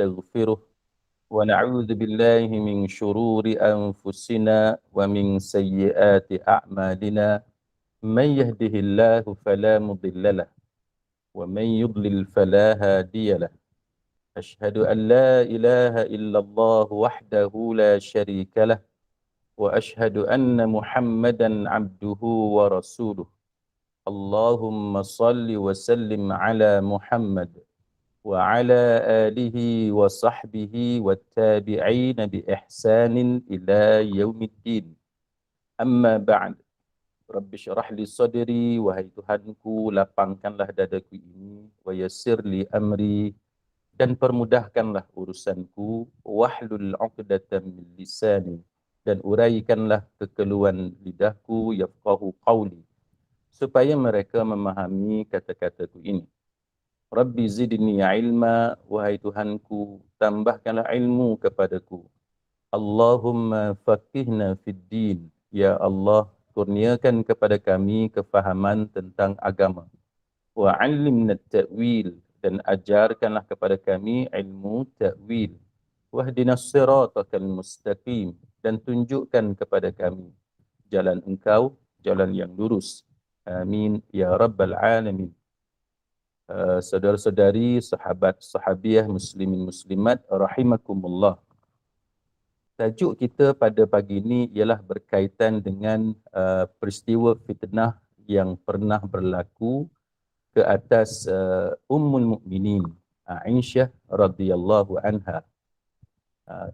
ونستغفره ونعوذ بالله من شرور أنفسنا ومن سيئات أعمالنا من يهده الله فلا مضل له ومن يضلل فلا هادي له أشهد أن لا إله إلا الله وحده لا شريك له وأشهد أن محمدا عبده ورسوله اللهم صل وسلم على محمد وعلى آله وصحبه والتابعين بإحسان إلى يوم الدين أما بعد رب اشرح لي صدري wahai Tuhanku lapangkanlah dadaku ini wa yassir li amri dan permudahkanlah urusanku wahlul 'uqdatam min lisani dan uraikanlah kekeluhan lidahku yafqahu qawli supaya mereka memahami kata-kataku ini. Rabbi zidni ilma, wahai Tuhanku, tambahkanlah ilmu kepadaku. Allahumma faqihna fid din, ya Allah, kurniakan kepada kami kefahaman tentang agama. Wa 'allimna ta'wil, dan ajarkanlah kepada kami ilmu ta'wil. Wahdinas siratal mustaqim, dan tunjukkan kepada kami jalan Engkau, jalan yang lurus. Amin ya rabbal alamin. Saudara-saudari, sahabat sahabiah muslimin muslimat rahimakumullah. Tajuk kita pada pagi ini ialah berkaitan dengan peristiwa fitnah yang pernah berlaku ke atas Ummul Mukminin Aisyah radhiyallahu anha.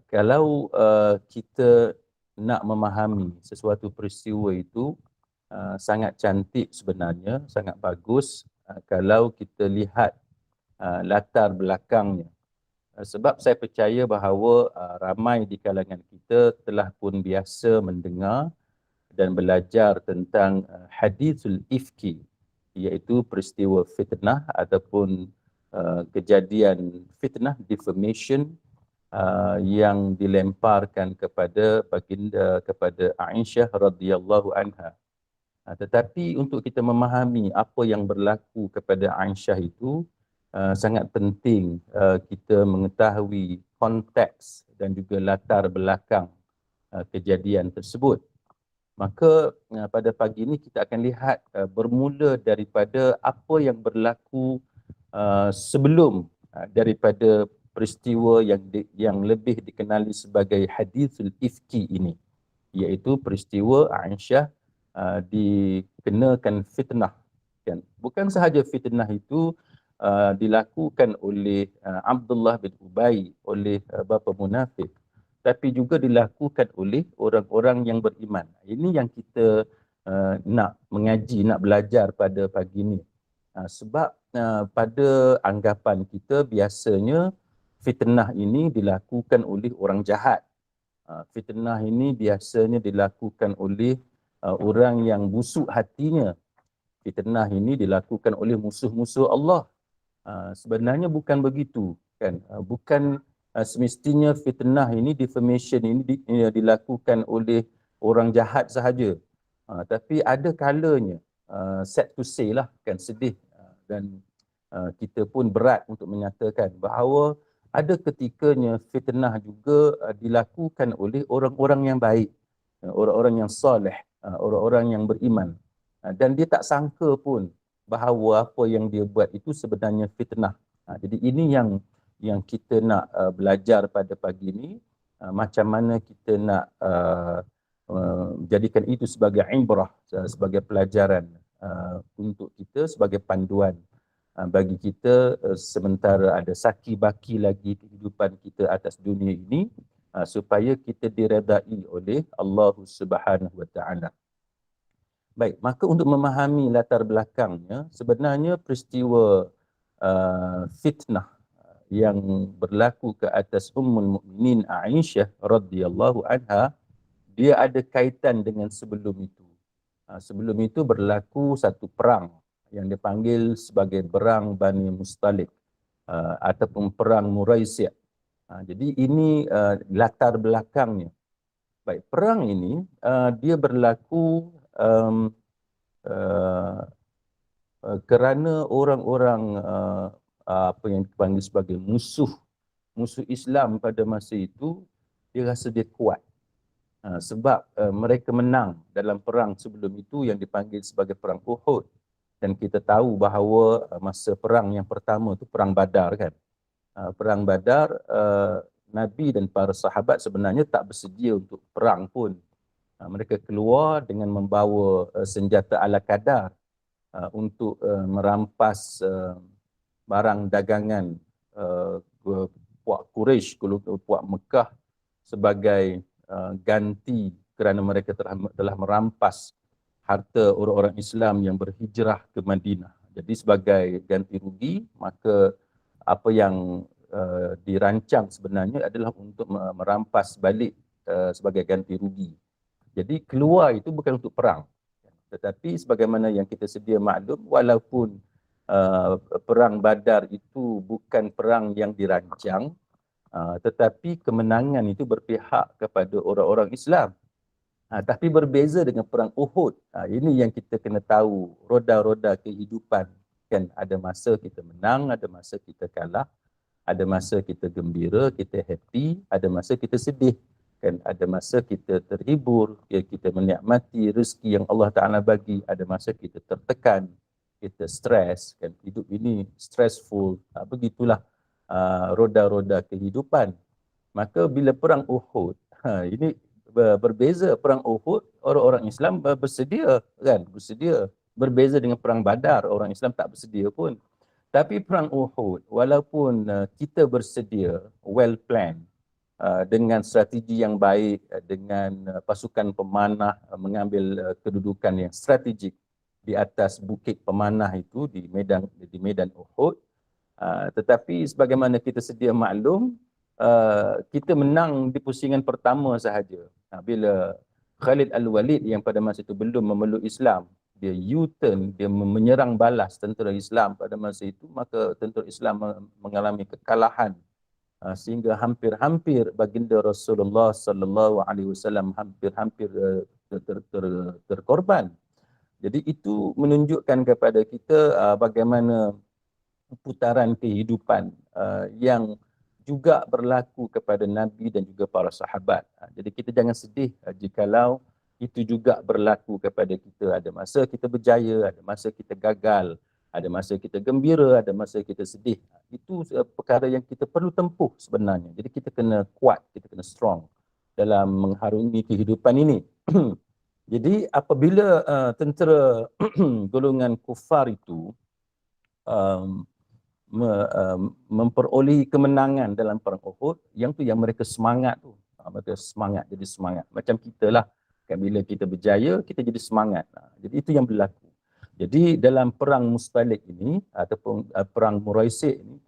Kalau kita nak memahami sesuatu peristiwa itu sangat cantik sebenarnya, sangat bagus kalau kita lihat latar belakangnya. Sebab saya percaya bahawa ramai di kalangan kita telah pun biasa mendengar dan belajar tentang hadithul ifki, iaitu peristiwa fitnah ataupun kejadian fitnah, defamation yang dilemparkan kepada baginda, kepada Aisyah radhiyallahu anha. Tetapi untuk kita memahami apa yang berlaku kepada Aisyah itu sangat penting kita mengetahui konteks dan juga latar belakang kejadian tersebut. Maka pada pagi ini kita akan lihat bermula daripada apa yang berlaku sebelum daripada peristiwa yang lebih dikenali sebagai hadithul ifki ini, iaitu peristiwa Aisyah dikenakan fitnah, kan? Bukan sahaja fitnah itu dilakukan oleh Abdullah bin Ubay, oleh bapa munafik, tapi juga dilakukan oleh orang-orang yang beriman. Ini yang kita nak mengaji, nak belajar pada pagi ini. Sebab pada anggapan kita biasanya fitnah ini dilakukan oleh orang jahat. Fitnah ini biasanya dilakukan oleh orang yang busuk hatinya. Fitnah ini dilakukan oleh musuh-musuh Allah. Sebenarnya bukan begitu, kan? Bukan semestinya fitnah ini, defamation ini dilakukan oleh orang jahat sahaja. Tapi ada kalanya, sad to say lah, kan, sedih, dan kita pun berat untuk menyatakan bahawa ada ketikanya fitnah juga dilakukan oleh orang-orang yang baik, orang-orang yang soleh, orang-orang yang beriman, dan dia tak sangka pun bahawa apa yang dia buat itu sebenarnya fitnah. Jadi ini yang kita nak belajar pada pagi ini, macam mana kita nak jadikan itu sebagai ibrah, sebagai pelajaran untuk kita, sebagai panduan bagi kita sementara ada saki baki lagi kehidupan kita atas dunia ini, supaya kita diredai oleh Allah Subhanahu Wa Taala. Baik, maka untuk memahami latar belakangnya, sebenarnya peristiwa fitnah yang berlaku ke atas Ummul Mukminin Aisyah radhiyallahu anha, dia ada kaitan dengan sebelum itu. Sebelum itu berlaku satu perang yang dipanggil sebagai perang Bani Mustalik ataupun perang Muraisy'. Jadi ini latar belakangnya. Baik, perang ini dia berlaku kerana orang-orang apa yang dipanggil sebagai musuh musuh Islam pada masa itu, dia rasa dia kuat. Sebab mereka menang dalam perang sebelum itu yang dipanggil sebagai perang Uhud. Dan kita tahu bahawa masa perang yang pertama itu perang Badar kan. Perang Badar, Nabi dan para sahabat sebenarnya tak bersedia untuk perang pun. Mereka keluar dengan membawa senjata ala kadar untuk merampas barang dagangan puak Quraisy, puak Mekah sebagai ganti kerana mereka telah merampas harta orang-orang Islam yang berhijrah ke Madinah. Jadi sebagai ganti rugi, maka apa yang dirancang sebenarnya adalah untuk merampas balik sebagai ganti rugi. Jadi keluar itu bukan untuk perang. Tetapi sebagaimana yang kita sedia maklum, walaupun perang Badar itu bukan perang yang dirancang, tetapi kemenangan itu berpihak kepada orang-orang Islam. Tapi berbeza dengan perang Uhud. Ini yang kita kena tahu, roda-roda kehidupan. Kan ada masa kita menang, ada masa kita kalah, ada masa kita gembira, kita happy, ada masa kita sedih. Kan ada masa kita terhibur, kita menikmati rezeki yang Allah Ta'ala bagi, ada masa kita tertekan, kita stres, kan hidup ini stressful. Begitulah roda-roda kehidupan. Maka bila perang Uhud, ini berbeza. Perang Uhud, orang-orang Islam bersedia, kan? Bersedia. Berbeza dengan perang Badar, orang Islam tak bersedia pun. Tapi perang Uhud, walaupun kita bersedia, well planned, dengan strategi yang baik, dengan pasukan pemanah mengambil kedudukan yang strategik di atas bukit pemanah itu di medan Uhud, tetapi sebagaimana kita sedia maklum, kita menang di pusingan pertama sahaja. Bila Khalid Al-Walid yang pada masa itu belum memeluk Islam, dia U-turn, dia menyerang balas tentera Islam pada masa itu, maka tentera Islam mengalami kekalahan sehingga hampir-hampir baginda Rasulullah sallallahu alaihi wasallam hampir-hampir terkorban. Jadi itu menunjukkan kepada kita bagaimana putaran kehidupan yang juga berlaku kepada Nabi dan juga para sahabat. Jadi kita jangan sedih jikalau itu juga berlaku kepada kita. Ada masa kita berjaya, ada masa kita gagal, ada masa kita gembira, ada masa kita sedih. Itu perkara yang kita perlu tempuh sebenarnya. Jadi kita kena kuat, kita kena strong dalam mengharungi kehidupan ini. Jadi apabila tentera golongan kufar itu memperolehi kemenangan dalam perang Uhud, yang tu yang mereka semangat tu. Mereka semangat, jadi semangat. Macam kita lah, kan bila kita berjaya, kita jadi semangat. Jadi itu yang berlaku. Jadi dalam perang Mustalik ini, ataupun perang Muraisik ini,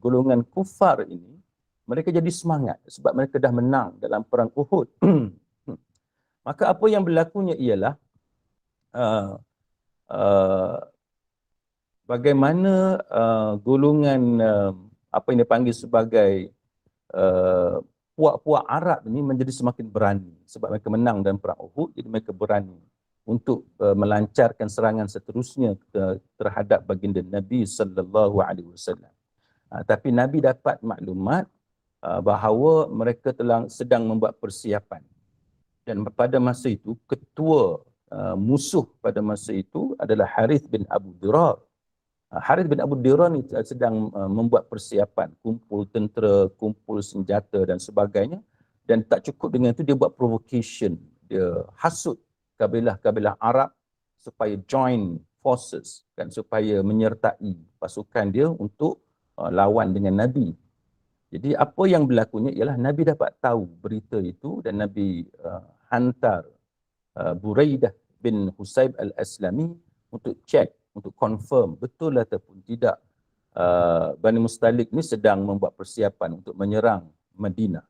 golongan kufar ini, mereka jadi semangat sebab mereka dah menang dalam perang Uhud. Maka apa yang berlakunya ialah, bagaimana golongan apa yang dipanggil sebagai puak-puak Arab ini menjadi semakin berani sebab mereka menang dalam perang Uhud, jadi mereka berani untuk melancarkan serangan seterusnya terhadap baginda Nabi sallallahu alaihi wasallam. Tapi Nabi dapat maklumat bahawa mereka sedang membuat persiapan. Dan pada masa itu ketua musuh pada masa itu adalah Harith bin Abu Dirar. Harith bin Abu Dirar ni sedang membuat persiapan, kumpul tentera, kumpul senjata dan sebagainya. Dan tak cukup dengan itu, dia buat provocation. Dia hasut kabilah-kabilah Arab supaya join forces, kan, supaya menyertai pasukan dia untuk lawan dengan Nabi. Jadi apa yang berlakunya ialah Nabi dapat tahu berita itu dan Nabi hantar Buraidah bin Husayb al-Aslami untuk cek, untuk confirm betul ataupun tidak Bani Mustalik ni sedang membuat persiapan untuk menyerang Madinah.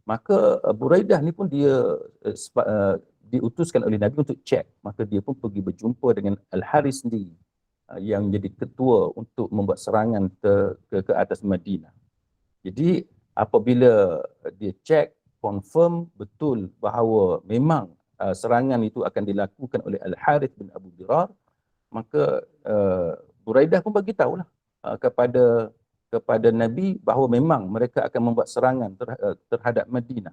Maka Buraidah ni pun dia diutuskan oleh Nabi untuk cek. Maka dia pun pergi berjumpa dengan Al-Haris sendiri yang jadi ketua untuk membuat serangan ke atas Madinah. Jadi apabila dia cek, confirm betul bahawa memang serangan itu akan dilakukan oleh Al-Harith bin Abu Dirar, maka Buraidah pun bagi tahulah kepada kepada Nabi bahawa memang mereka akan membuat serangan terhadap Madinah.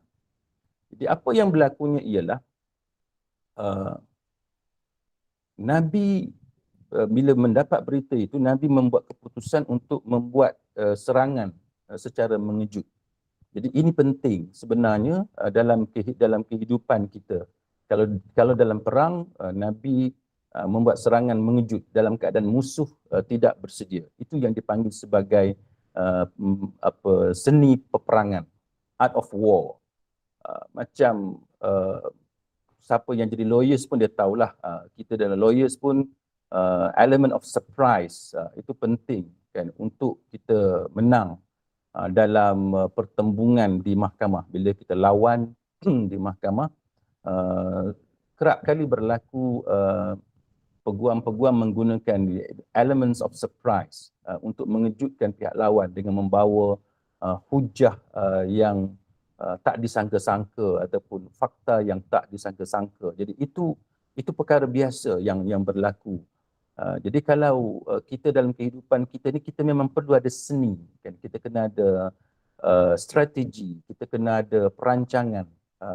Jadi apa yang berlakunya ialah Nabi bila mendapat berita itu, Nabi membuat keputusan untuk membuat serangan secara mengejut. Jadi ini penting sebenarnya dalam kehidupan kita. Kalau dalam perang, Nabi membuat serangan mengejut dalam keadaan musuh tidak bersedia. Itu yang dipanggil sebagai seni peperangan, art of war. Macam siapa yang jadi lawyers pun dia tahulah, kita dalam lawyers pun element of surprise itu penting kan untuk kita menang dalam pertembungan di mahkamah. Bila kita lawan di mahkamah, kerap kali berlaku peguam-peguam menggunakan elements of surprise untuk mengejutkan pihak lawan dengan membawa hujah yang tak disangka-sangka ataupun fakta yang tak disangka-sangka. Jadi itu perkara biasa yang berlaku. Jadi kalau kita dalam kehidupan kita ni, kita memang perlu ada seni kan. Kita kena ada strategi, kita kena ada perancangan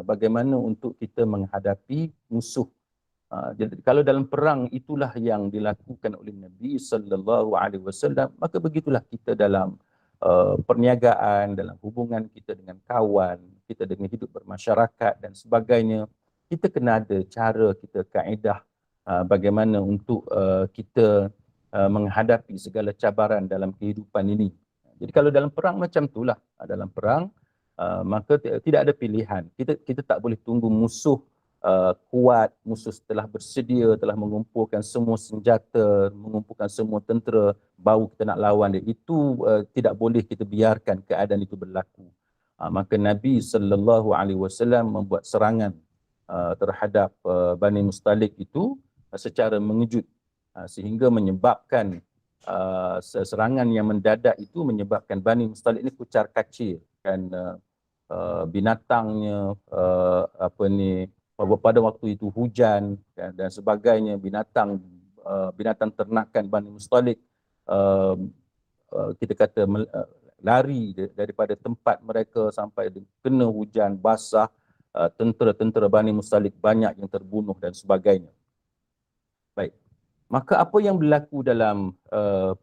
bagaimana untuk kita menghadapi musuh. Jadi kalau dalam perang itulah yang dilakukan oleh Nabi sallallahu alaihi wasallam, maka begitulah kita dalam perniagaan, dalam hubungan kita dengan kawan, kita dengan hidup bermasyarakat dan sebagainya. Kita kena ada cara, kita kaedah bagaimana untuk kita menghadapi segala cabaran dalam kehidupan ini. Jadi kalau dalam perang macam itulah, dalam perang maka tidak ada pilihan. Kita tak boleh tunggu musuh kuat, musuh telah bersedia, telah mengumpulkan semua senjata, mengumpulkan semua tentera, baru kita nak lawan dia. Itu tidak boleh kita biarkan keadaan itu berlaku. Maka Nabi sallallahu alaihi wasallam membuat serangan terhadap Bani Mustalik itu secara mengejut, sehingga menyebabkan serangan yang mendadak itu menyebabkan Bani Mustalik ini kucar kacir kan, binatangnya pada waktu itu hujan dan sebagainya, binatang ternakan Bani Mustalik kita kata lari daripada tempat mereka sampai kena hujan basah. Tentera-tentera Bani Mustalik banyak yang terbunuh dan sebagainya. Baik. Maka apa yang berlaku dalam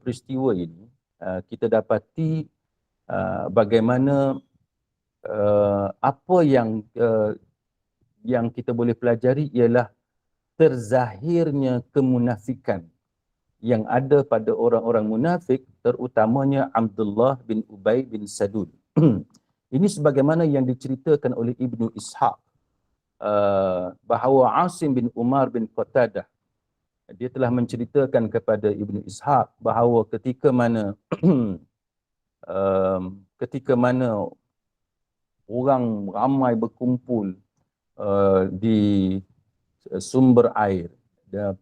peristiwa ini, kita dapati bagaimana apa yang kita boleh pelajari ialah terzahirnya kemunafikan yang ada pada orang-orang munafik, terutamanya Abdullah bin Ubay bin Salul. Ini sebagaimana yang diceritakan oleh Ibnu Ishaq bahawa Asim bin Umar bin Qatadah, dia telah menceritakan kepada Ibnu Ishaq bahawa ketika mana orang ramai berkumpul di sumber air,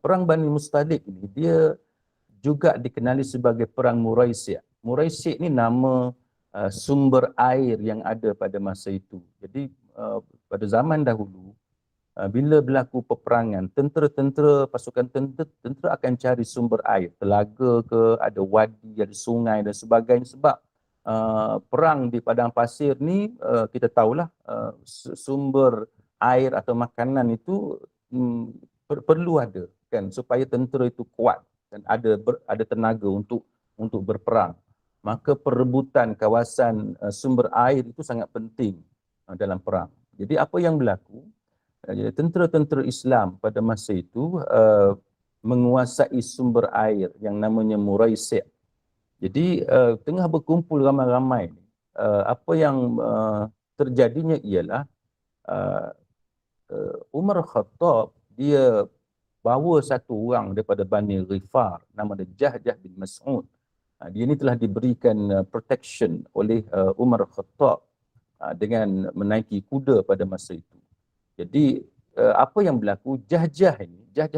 perang Bani Mustalik ini dia juga dikenali sebagai perang Muraisi'. Muraisi' ni nama sumber air yang ada pada masa itu. Jadi pada zaman dahulu, bila berlaku peperangan, pasukan tentera akan cari sumber air, telaga ke, ada wadi, ada sungai dan sebagainya. Sebab perang di padang pasir ni, kita tahulah sumber air atau makanan itu perlu ada kan, supaya tentera itu kuat dan ada tenaga untuk berperang. Maka perebutan kawasan sumber air itu sangat penting dalam perang. Jadi apa yang berlaku? Jadi tentera-tentera Islam pada masa itu menguasai sumber air yang namanya Muraisi'. Jadi tengah berkumpul ramai-ramai, apa yang terjadinya ialah Umar Khattab dia bawa satu orang daripada Bani Ghifar, nama dia Jahjah bin Mas'ud. Dia ni telah diberikan protection oleh Umar Khattab dengan menaiki kuda pada masa itu. Jadi apa yang berlaku, Jahjah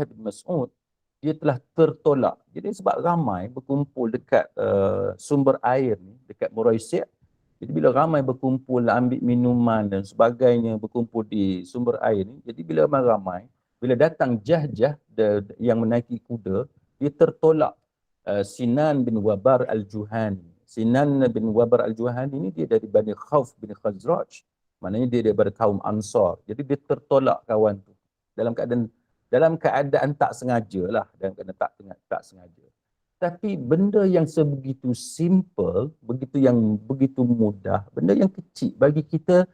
bin Mas'ud, dia telah tertolak. Jadi sebab ramai berkumpul dekat sumber air ni, dekat Muraisi'. Jadi bila ramai berkumpul ambil minuman dan sebagainya, berkumpul di sumber air ni, jadi bila ramai, bila datang Jahjah yang menaiki kuda, dia tertolak Sinan bin Wabar al-Juhani. Sinan bin Wabar al-Juhani ni dia dari Bani Khauf bin Khazraj. Maknanya dia daripada kaum Ansar. Jadi dia tertolak kawan tu. Dalam keadaan tak sengaja lah. Dalam keadaan tak sengaja. Tapi benda yang sebegitu simple, begitu mudah, benda yang kecil bagi kita,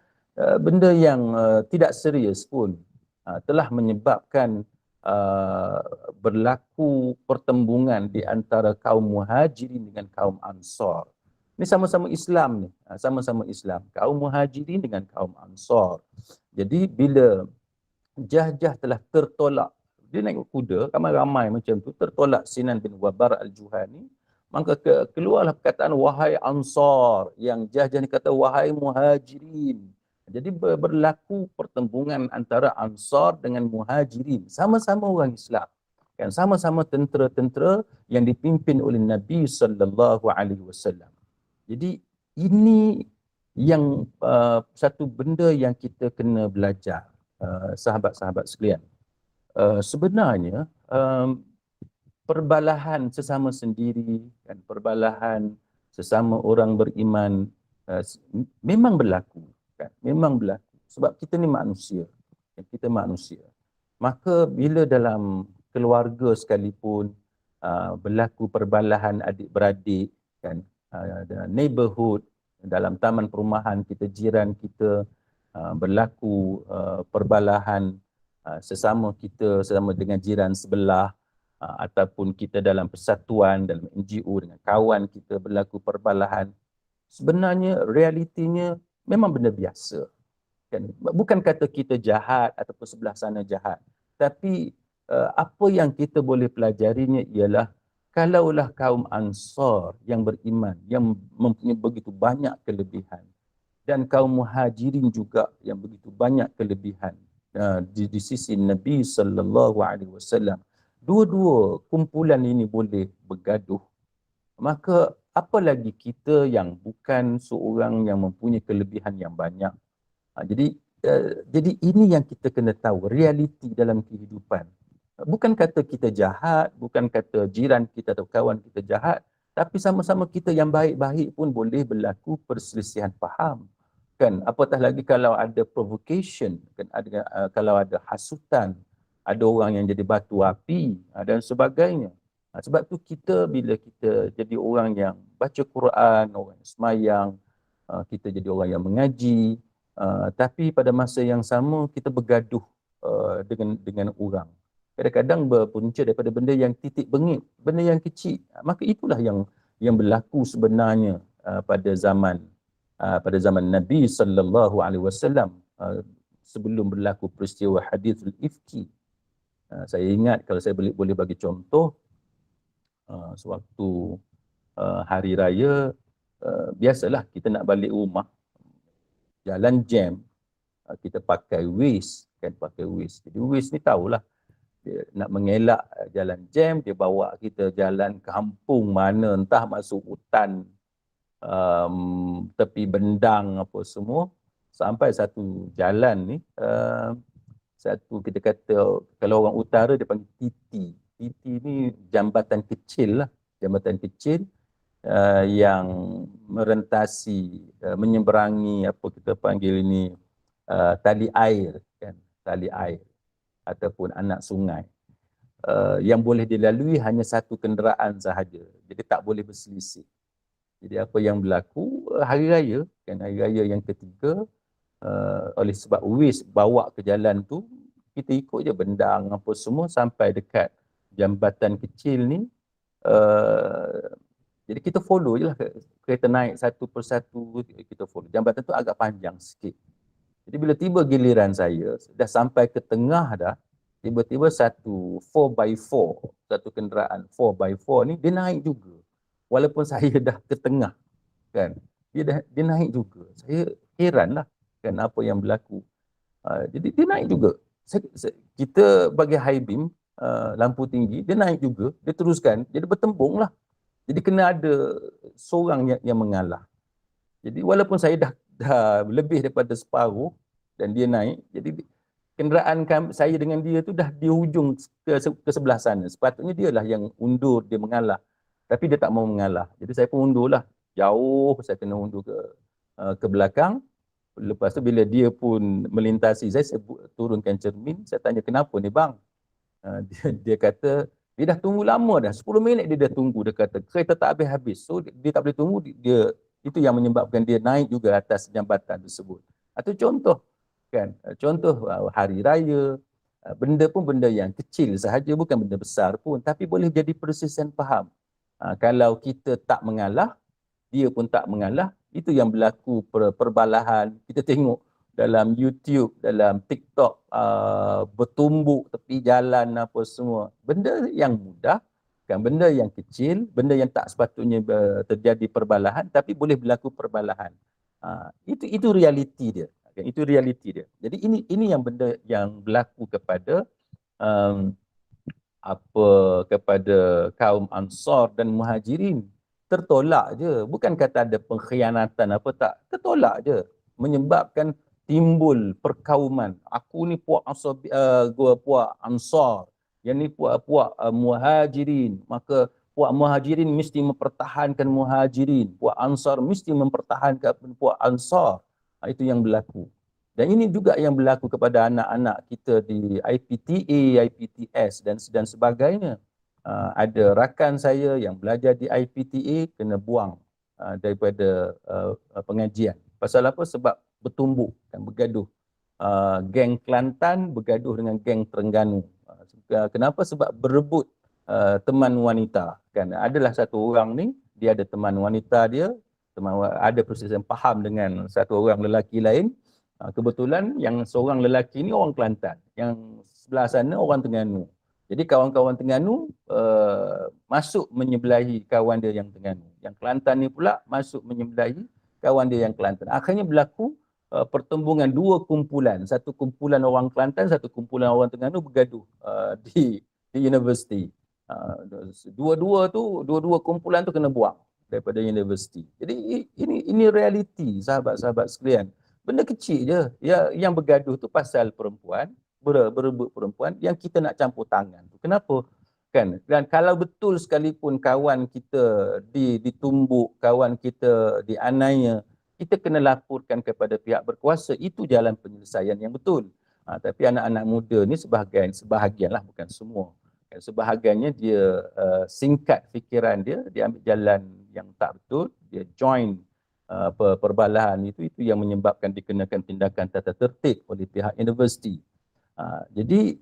benda yang tidak serius pun telah menyebabkan berlaku pertembungan di antara kaum Muhajirin dengan kaum Ansar. Ini sama-sama Islam ni, sama-sama Islam. Kaum Muhajirin dengan kaum Ansar. Jadi bila Jah-Jah telah tertolak, dia naik kuda, ramai-ramai macam tu, tertolak Sinan bin Wabar al-Juhani, maka keluarlah perkataan wahai Ansar, yang Jah-Jah ni kata wahai Muhajirin. Jadi berlaku pertembungan antara Ansar dengan Muhajirin, sama-sama orang Islam. Kan, sama-sama tentera-tentera yang dipimpin oleh Nabi sallallahu alaihi wasallam. Jadi ini yang satu benda yang kita kena belajar, sahabat-sahabat sekalian. Sebenarnya perbalahan sesama sendiri dan perbalahan sesama orang beriman memang berlaku. Memang berlaku. Sebab kita ni manusia. Kita manusia. Maka bila dalam keluarga sekalipun berlaku perbalahan adik-beradik, kan, neighborhood, dalam taman perumahan kita, jiran kita, berlaku perbalahan sesama dengan jiran sebelah, ataupun kita dalam persatuan, dalam NGO dengan kawan kita berlaku perbalahan. Sebenarnya realitinya memang benda biasa. Kan? Bukan kata kita jahat ataupun sebelah sana jahat. Tapi apa yang kita boleh pelajarinya ialah kalaulah kaum Ansar yang beriman, yang mempunyai begitu banyak kelebihan, dan kaum Muhajirin juga yang begitu banyak kelebihan di sisi Nabi sallallahu alaihi wasallam, dua-dua kumpulan ini boleh bergaduh, maka apa lagi kita yang bukan seorang yang mempunyai kelebihan yang banyak. Jadi ini yang kita kena tahu, realiti dalam kehidupan. Bukan kata kita jahat, bukan kata jiran kita atau kawan kita jahat, tapi sama-sama kita yang baik-baik pun boleh berlaku perselisihan faham. Kan, apatah lagi kalau ada provocation, kan, kalau ada hasutan, ada orang yang jadi batu api dan sebagainya. Sebab tu bila kita jadi orang yang baca Quran, orang yang semayang, kita jadi orang yang mengaji, tapi pada masa yang sama kita bergaduh dengan orang. Kadang-kadang berpunca daripada benda yang titik bengit, benda yang kecil. Maka itulah yang berlaku sebenarnya pada zaman Nabi sallallahu alaihi wasallam, sebelum berlaku peristiwa hadithul ifki. Saya ingat, kalau saya boleh bagi contoh, sewaktu hari raya, biasalah kita nak balik rumah, jalan jam, kita pakai Waze, kan, pakai Waze. Jadi Waze ni tahulah, dia nak mengelak jalan jam, dia bawa kita jalan kampung mana, entah masuk hutan, tepi bendang apa semua, sampai satu jalan ni, satu kita kata, kalau orang utara dia panggil titi. Titi ni jambatan kecil lah, jambatan kecil yang merentasi, menyeberangi apa kita panggil ini, tali air, kan, tali air ataupun anak sungai, yang boleh dilalui hanya satu kenderaan sahaja. Jadi tak boleh berselisih. Jadi apa yang berlaku hari raya, kan, hari raya yang ketiga, oleh sebab Waze bawa ke jalan tu, kita ikut je bendang apa semua sampai dekat jambatan kecil ni. Jadi kita follow je lah, kereta naik satu persatu, kita follow. Jambatan tu agak panjang sikit. Jadi bila tiba giliran saya, dah sampai ke tengah dah, tiba-tiba satu 4x4, satu kenderaan 4x4 ni, dia naik juga. Walaupun saya dah ke tengah, kan, dia naik juga. Saya heran lah, kan, apa yang berlaku. Jadi dia naik juga. Kita bagi high beam, lampu tinggi, dia naik juga, dia teruskan, jadi bertembung lah. Jadi kena ada seorang yang mengalah. Jadi walaupun saya dah lebih daripada separuh dan dia naik, jadi kenderaan saya dengan dia tu dah di hujung ke sebelah sana. Sepatutnya dia lah yang undur, dia mengalah. Tapi dia tak mau mengalah. Jadi saya pun undur lah. jauh, saya kena undur ke belakang. Lepas tu bila dia pun melintasi saya turunkan cermin, saya tanya kenapa ni bang? Dia kata dia dah tunggu lama dah, 10 minit dia dah tunggu, dia kata kereta tak habis-habis. So dia tak boleh tunggu, dia itu yang menyebabkan dia naik juga atas jambatan tersebut. Itu contoh kan, contoh hari raya, benda pun benda yang kecil sahaja, bukan benda besar pun, tapi boleh jadi persisian faham. Kalau kita tak mengalah, dia pun tak mengalah, itu yang berlaku perbalahan. Kita tengok dalam YouTube, dalam TikTok, bertumbuk tepi jalan apa semua. Benda yang mudah, kan, benda yang kecil, benda yang tak sepatutnya terjadi perbalahan, tapi boleh berlaku perbalahan. Itu realiti dia. Itu realiti dia. Jadi ini yang benda yang berlaku kepada um, kepada kaum Ansar dan Muhajirin. Tertolak je, bukan kata ada pengkhianatan apa tak, tertolak je, menyebabkan timbul perkauman. Aku ni puak Ansar, gua puak Ansar, yang ni puak Muhajirin, maka puak Muhajirin mesti mempertahankan Muhajirin, puak Ansar mesti mempertahankan puak Ansar. Itu yang berlaku. Dan ini juga yang berlaku kepada anak-anak kita di IPTA, IPTS dan sebagainya. Ada rakan saya yang belajar di IPTA kena buang daripada pengajian. Pasal apa? Sebab bertumbuk dan bergaduh. Geng Kelantan bergaduh dengan geng Terengganu. Kenapa? Sebab berebut teman wanita. Kan adalah satu orang ni, dia ada teman wanita dia, ada perselisihan faham dengan satu orang lelaki lain. Kebetulan yang seorang lelaki ni orang Kelantan, yang sebelah sana orang Terengganu. Jadi kawan-kawan Terengganu masuk menyebelahi kawan dia yang Terengganu. Yang Kelantan ni pula masuk menyebelahi kawan dia yang Kelantan. Akhirnya berlaku pertembungan dua kumpulan. Satu kumpulan orang Kelantan, satu kumpulan orang Terengganu bergaduh di universiti. Dua-dua kumpulan tu kena buang daripada universiti. Jadi ini realiti sahabat-sahabat sekalian. Benda kecil je. Yang bergaduh tu pasal perempuan, berebut perempuan, yang kita nak campur tangan tu. Kenapa? Kan? Dan kalau betul sekalipun kawan kita ditumbuk, kawan kita dianiaya, kita kena laporkan kepada pihak berkuasa. Itu jalan penyelesaian yang betul. Tapi anak-anak muda ni sebahagian lah, bukan semua. Sebahagiannya dia singkat fikiran dia ambil jalan yang tak betul, dia join perbalahan itu yang menyebabkan dikenakan tindakan tata tertib oleh pihak universiti. Jadi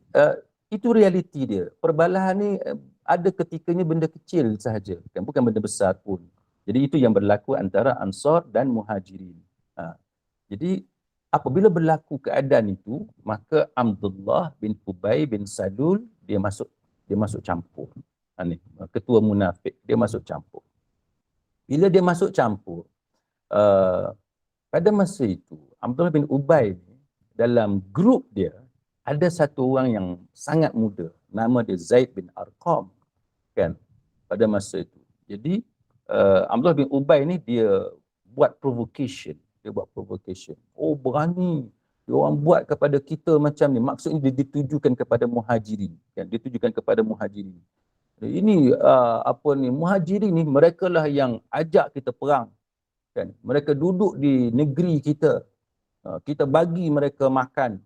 itu realiti dia. Perbalahan ni ada ketikanya benda kecil sahaja, kan, bukan benda besar pun. Jadi itu yang berlaku antara Ansar dan Muhajirin. Jadi apabila berlaku keadaan itu, maka Abdullah bin Ubay bin Salul dia masuk campur. Ketua munafik dia masuk campur. Bila dia masuk campur, pada masa itu Abdullah bin Ubay dalam grup dia ada satu orang yang sangat muda, nama dia Zaid bin Arqam, kan, pada masa itu. Jadi Abdullah bin Ubay ni dia buat provocation. Oh, berani dia orang buat kepada kita macam ni. Maksudnya dia ditujukan kepada Muhajirin, kan, ditujukan kepada Muhajirin. Ini Muhajirin ni mereka lah yang ajak kita perang, kan. Mereka duduk di negeri kita, kita bagi mereka makan.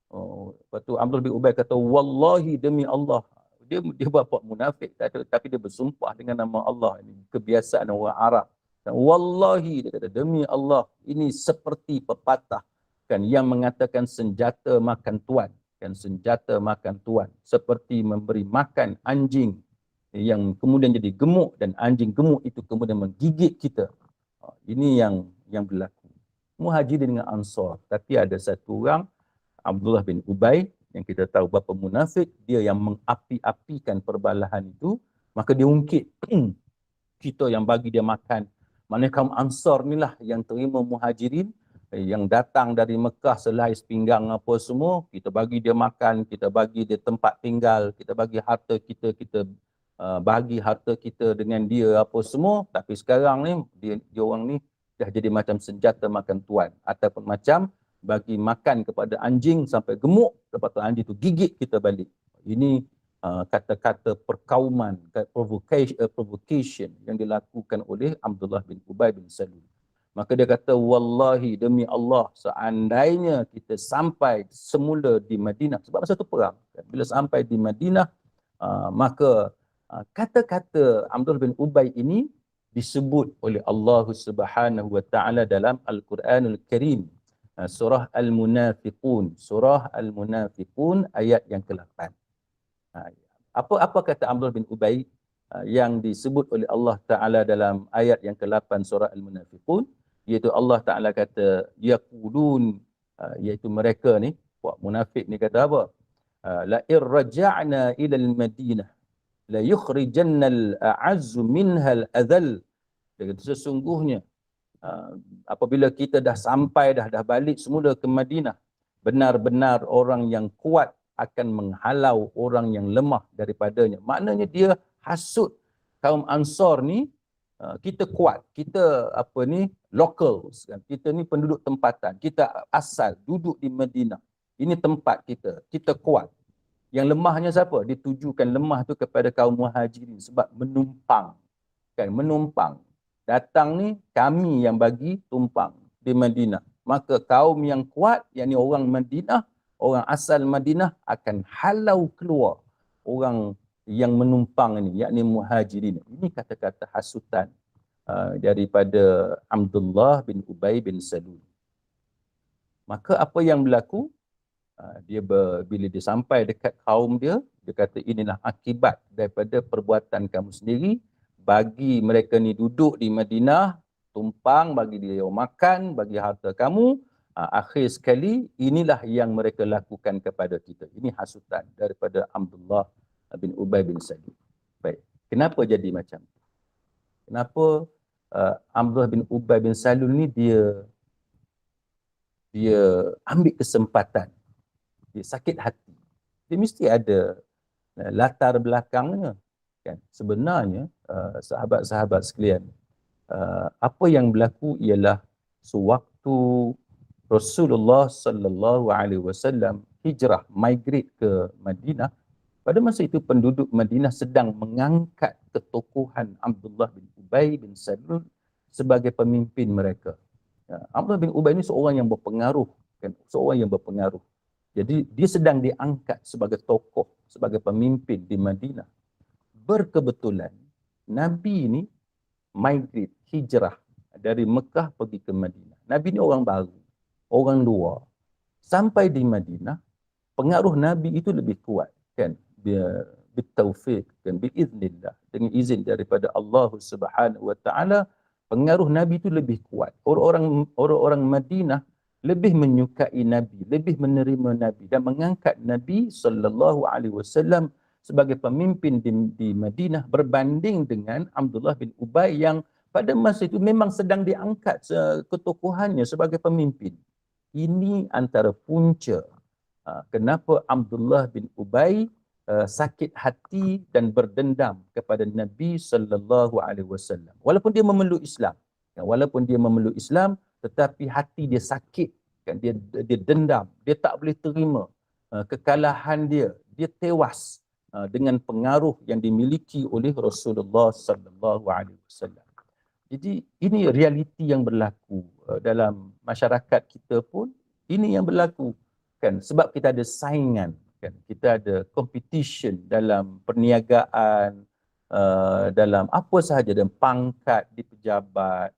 Lepas tu Abdullah bin Ubay kata, wallahi demi Allah. Dia buat munafik, tapi dia bersumpah dengan nama Allah. Ini kebiasaan orang Arab. Dan wallahi, dia kata, demi Allah, ini seperti pepatah, kan, yang mengatakan senjata makan tuan, kan, senjata makan tuan, seperti memberi makan anjing yang kemudian jadi gemuk, dan anjing gemuk itu kemudian menggigit kita. Ini yang berlaku. Muhajirin dengan Ansar, tapi ada satu orang, Abdullah bin Ubay, yang kita tahu bapa munafik, dia yang mengapi-apikan perbalahan itu, maka dia ungkit, kita yang bagi dia makan. Maknanya kaum Ansar ni lah yang terima Muhajirin, yang datang dari Mekah selai sepinggang apa semua, kita bagi dia makan, kita bagi dia tempat tinggal, kita bagi harta kita, bagi harta kita dengan dia apa semua. Tapi sekarang ni, dia orang ni dah jadi macam senjata makan tuan, ataupun macam bagi makan kepada anjing sampai gemuk, lepas tu anjing tu gigit kita balik. Ini kata-kata perkauman, provocation yang dilakukan oleh Abdullah bin Ubay bin Salul. Maka dia kata, wallahi demi Allah, seandainya kita sampai semula di Madinah, sebab masa itu perang, bila sampai di Madinah, maka kata-kata Abdullah bin Ubay ini disebut oleh Allah Subhanahu wa taala dalam Al-Quranul Karim, surah Al-Munafiqun, ayat yang ke-8. Apa kata Abdullah bin Ubay yang disebut oleh Allah Ta'ala dalam ayat yang ke-8 surah Al-Munafiqun, iaitu Allah Ta'ala kata, yaqulun, iaitu mereka ni, puak munafik ni kata apa? La irraja'na ilal Madinah, la yukhrijanna al-a'azzu minha al-adhal. Dia kata, sesungguhnya, apabila kita dah sampai, dah balik semula ke Madinah, benar-benar orang yang kuat akan menghalau orang yang lemah daripadanya. Maknanya dia hasut kaum Ansar ni, kita kuat, kita locals kan, kita ni penduduk tempatan, kita asal duduk di Madinah, ini tempat kita, kita kuat. Yang lemahnya siapa? Ditujukan lemah tu kepada kaum Muhajirin sebab menumpang kan, menumpang datang ni, kami yang bagi tumpang di Madinah. Maka kaum yang kuat, yakni orang Madinah, orang asal Madinah akan halau keluar orang yang menumpang ini, yakni Muhajirin. Ini kata-kata hasutan daripada Abdullah bin Ubay bin Salul. Maka apa yang berlaku? Bila dia sampai dekat kaum dia, dia kata inilah akibat daripada perbuatan kamu sendiri, bagi mereka ni duduk di Madinah, tumpang, bagi dia makan, bagi harta kamu. Akhir sekali, inilah yang mereka lakukan kepada kita. Ini hasutan daripada Abdullah bin Ubay bin Salul. Baik, kenapa jadi macam tu? Kenapa Abdullah bin Ubay bin Salul ni dia ambil kesempatan, dia sakit hati. Dia mesti ada latar belakangnya. Kan? Sebenarnya, sahabat-sahabat sekalian, apa yang berlaku ialah sewaktu Rasulullah sallallahu alaihi wasallam hijrah, migrate ke Madinah, pada masa itu penduduk Madinah sedang mengangkat ketokohan Abdullah bin Ubay bin Salul sebagai pemimpin mereka. Abdullah bin Ubay ini seorang yang berpengaruh, kan? Seorang yang berpengaruh. Jadi dia sedang diangkat sebagai tokoh, sebagai pemimpin di Madinah. Berkebetulan Nabi ini migrate, hijrah dari Mekah pergi ke Madinah. Nabi ni orang baru, orang luar. Sampai di Madinah, pengaruh Nabi itu lebih kuat, kan? Dia bitaufiq, kan, biiznillah, dengan izin daripada Allah Subhanahu wa taala, pengaruh Nabi itu lebih kuat. Orang-orang Madinah lebih menyukai Nabi, lebih menerima Nabi dan mengangkat Nabi sallallahu alaihi wasallam sebagai pemimpin di Madinah berbanding dengan Abdullah bin Ubay yang pada masa itu memang sedang diangkat ketokohannya sebagai pemimpin. Ini antara punca kenapa Abdullah bin Ubay sakit hati dan berdendam kepada Nabi sallallahu alaihi wasallam. Walaupun dia memeluk Islam, tetapi hati dia sakit, kan? Dia dendam, dia tak boleh terima kekalahan dia tewas dengan pengaruh yang dimiliki oleh Rasulullah sallallahu alaihi wasallam. Jadi ini realiti yang berlaku dalam masyarakat kita pun, ini yang berlaku, kan? Sebab kita ada saingan, kan? Kita ada competition dalam perniagaan, dalam apa sahaja, dan pangkat di pejabat,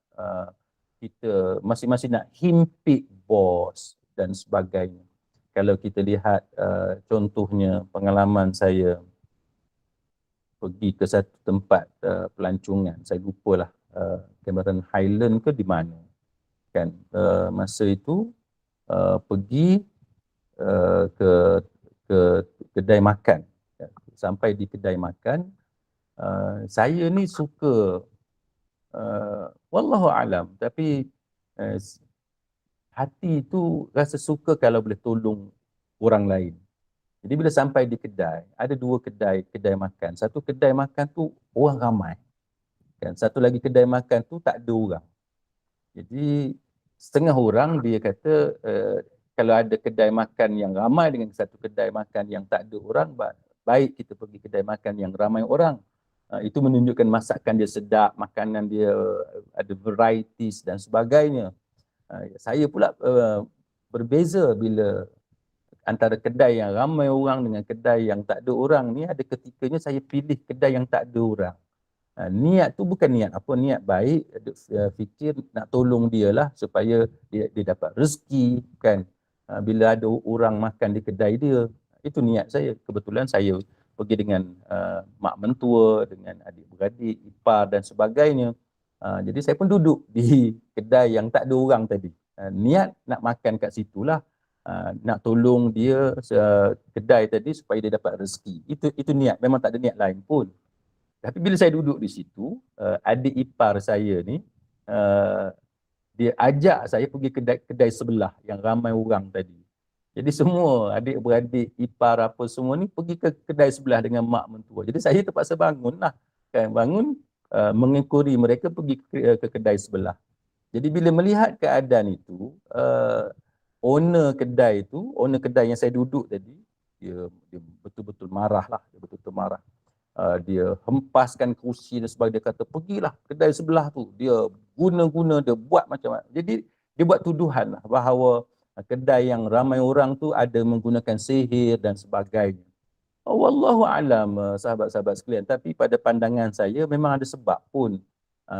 kita masing-masing nak himpit bos dan sebagainya. Kalau kita lihat contohnya pengalaman saya pergi ke satu tempat pelancongan, saya lupalah Cameron Highland ke di mana, kan? Masa itu pergi ke kedai makan. Sampai di kedai makan, saya ni suka wallahu alam, tapi hati itu rasa suka kalau boleh tolong orang lain. Jadi bila sampai di kedai, ada dua kedai makan. Satu kedai makan tu orang ramai, kan? Satu lagi kedai makan tu tak ada orang. Jadi setengah orang dia kata kalau ada kedai makan yang ramai dengan satu kedai makan yang tak ada orang, baik kita pergi kedai makan yang ramai orang. Itu menunjukkan masakan dia sedap, makanan dia ada varieties dan sebagainya. Saya pula berbeza bila antara kedai yang ramai orang dengan kedai yang tak ada orang ni, ada ketikanya saya pilih kedai yang tak ada orang. Niat tu bukan niat apa, niat baik, fikir nak tolong dia lah supaya dia dapat rezeki kan. Bila ada orang makan di kedai dia, itu niat saya. Kebetulan saya pergi dengan mak mentua, dengan adik-beradik, ipar dan sebagainya. Jadi saya pun duduk di kedai yang tak ada orang tadi. Niat nak makan kat situlah. Nak tolong dia kedai tadi supaya dia dapat rezeki. Itu niat, memang tak ada niat lain pun. Tapi bila saya duduk di situ, adik ipar saya ni, dia ajak saya pergi kedai sebelah yang ramai orang tadi. Jadi semua adik-beradik, ipar apa semua ni pergi ke kedai sebelah dengan mak mentua. Jadi saya terpaksa bangun lah. Kan, bangun mengikuri mereka pergi ke kedai sebelah. Jadi bila melihat keadaan itu, owner kedai yang saya duduk tadi, dia betul-betul marah lah, dia betul-betul marah. Dia hempaskan kerusi dan sebagainya, dia kata pergilah kedai sebelah tu, dia guna-guna, dia buat macam-macam. Jadi dia buat tuduhan lah bahawa kedai yang ramai orang tu ada menggunakan sihir dan sebagainya. Wallahu alam, sahabat-sahabat sekalian, tapi pada pandangan saya memang ada sebab pun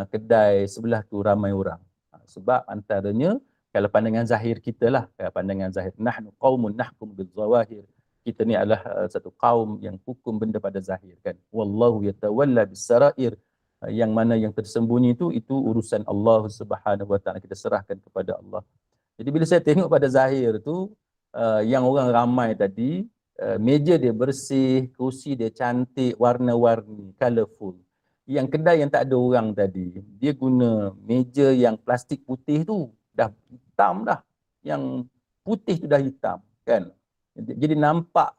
kedai sebelah tu ramai orang. Sebab antaranya, kalau pandangan zahir kita lah, pandangan zahir, nahnu qaumun nahkum bil zawahir, kita ni adalah satu kaum yang hukum benda pada zahir kan. Wallahu yatawalla bis sarair, yang mana yang tersembunyi itu urusan Allah Subhanahu wa taala, kita serahkan kepada Allah. Jadi bila saya tengok pada zahir tu, yang orang ramai tadi, meja dia bersih, kerusi dia cantik, warna-warni, colourful. Yang kedai yang tak ada orang tadi, dia guna meja yang plastik putih tu, dah hitam dah. Yang putih tu dah hitam kan. Jadi nampak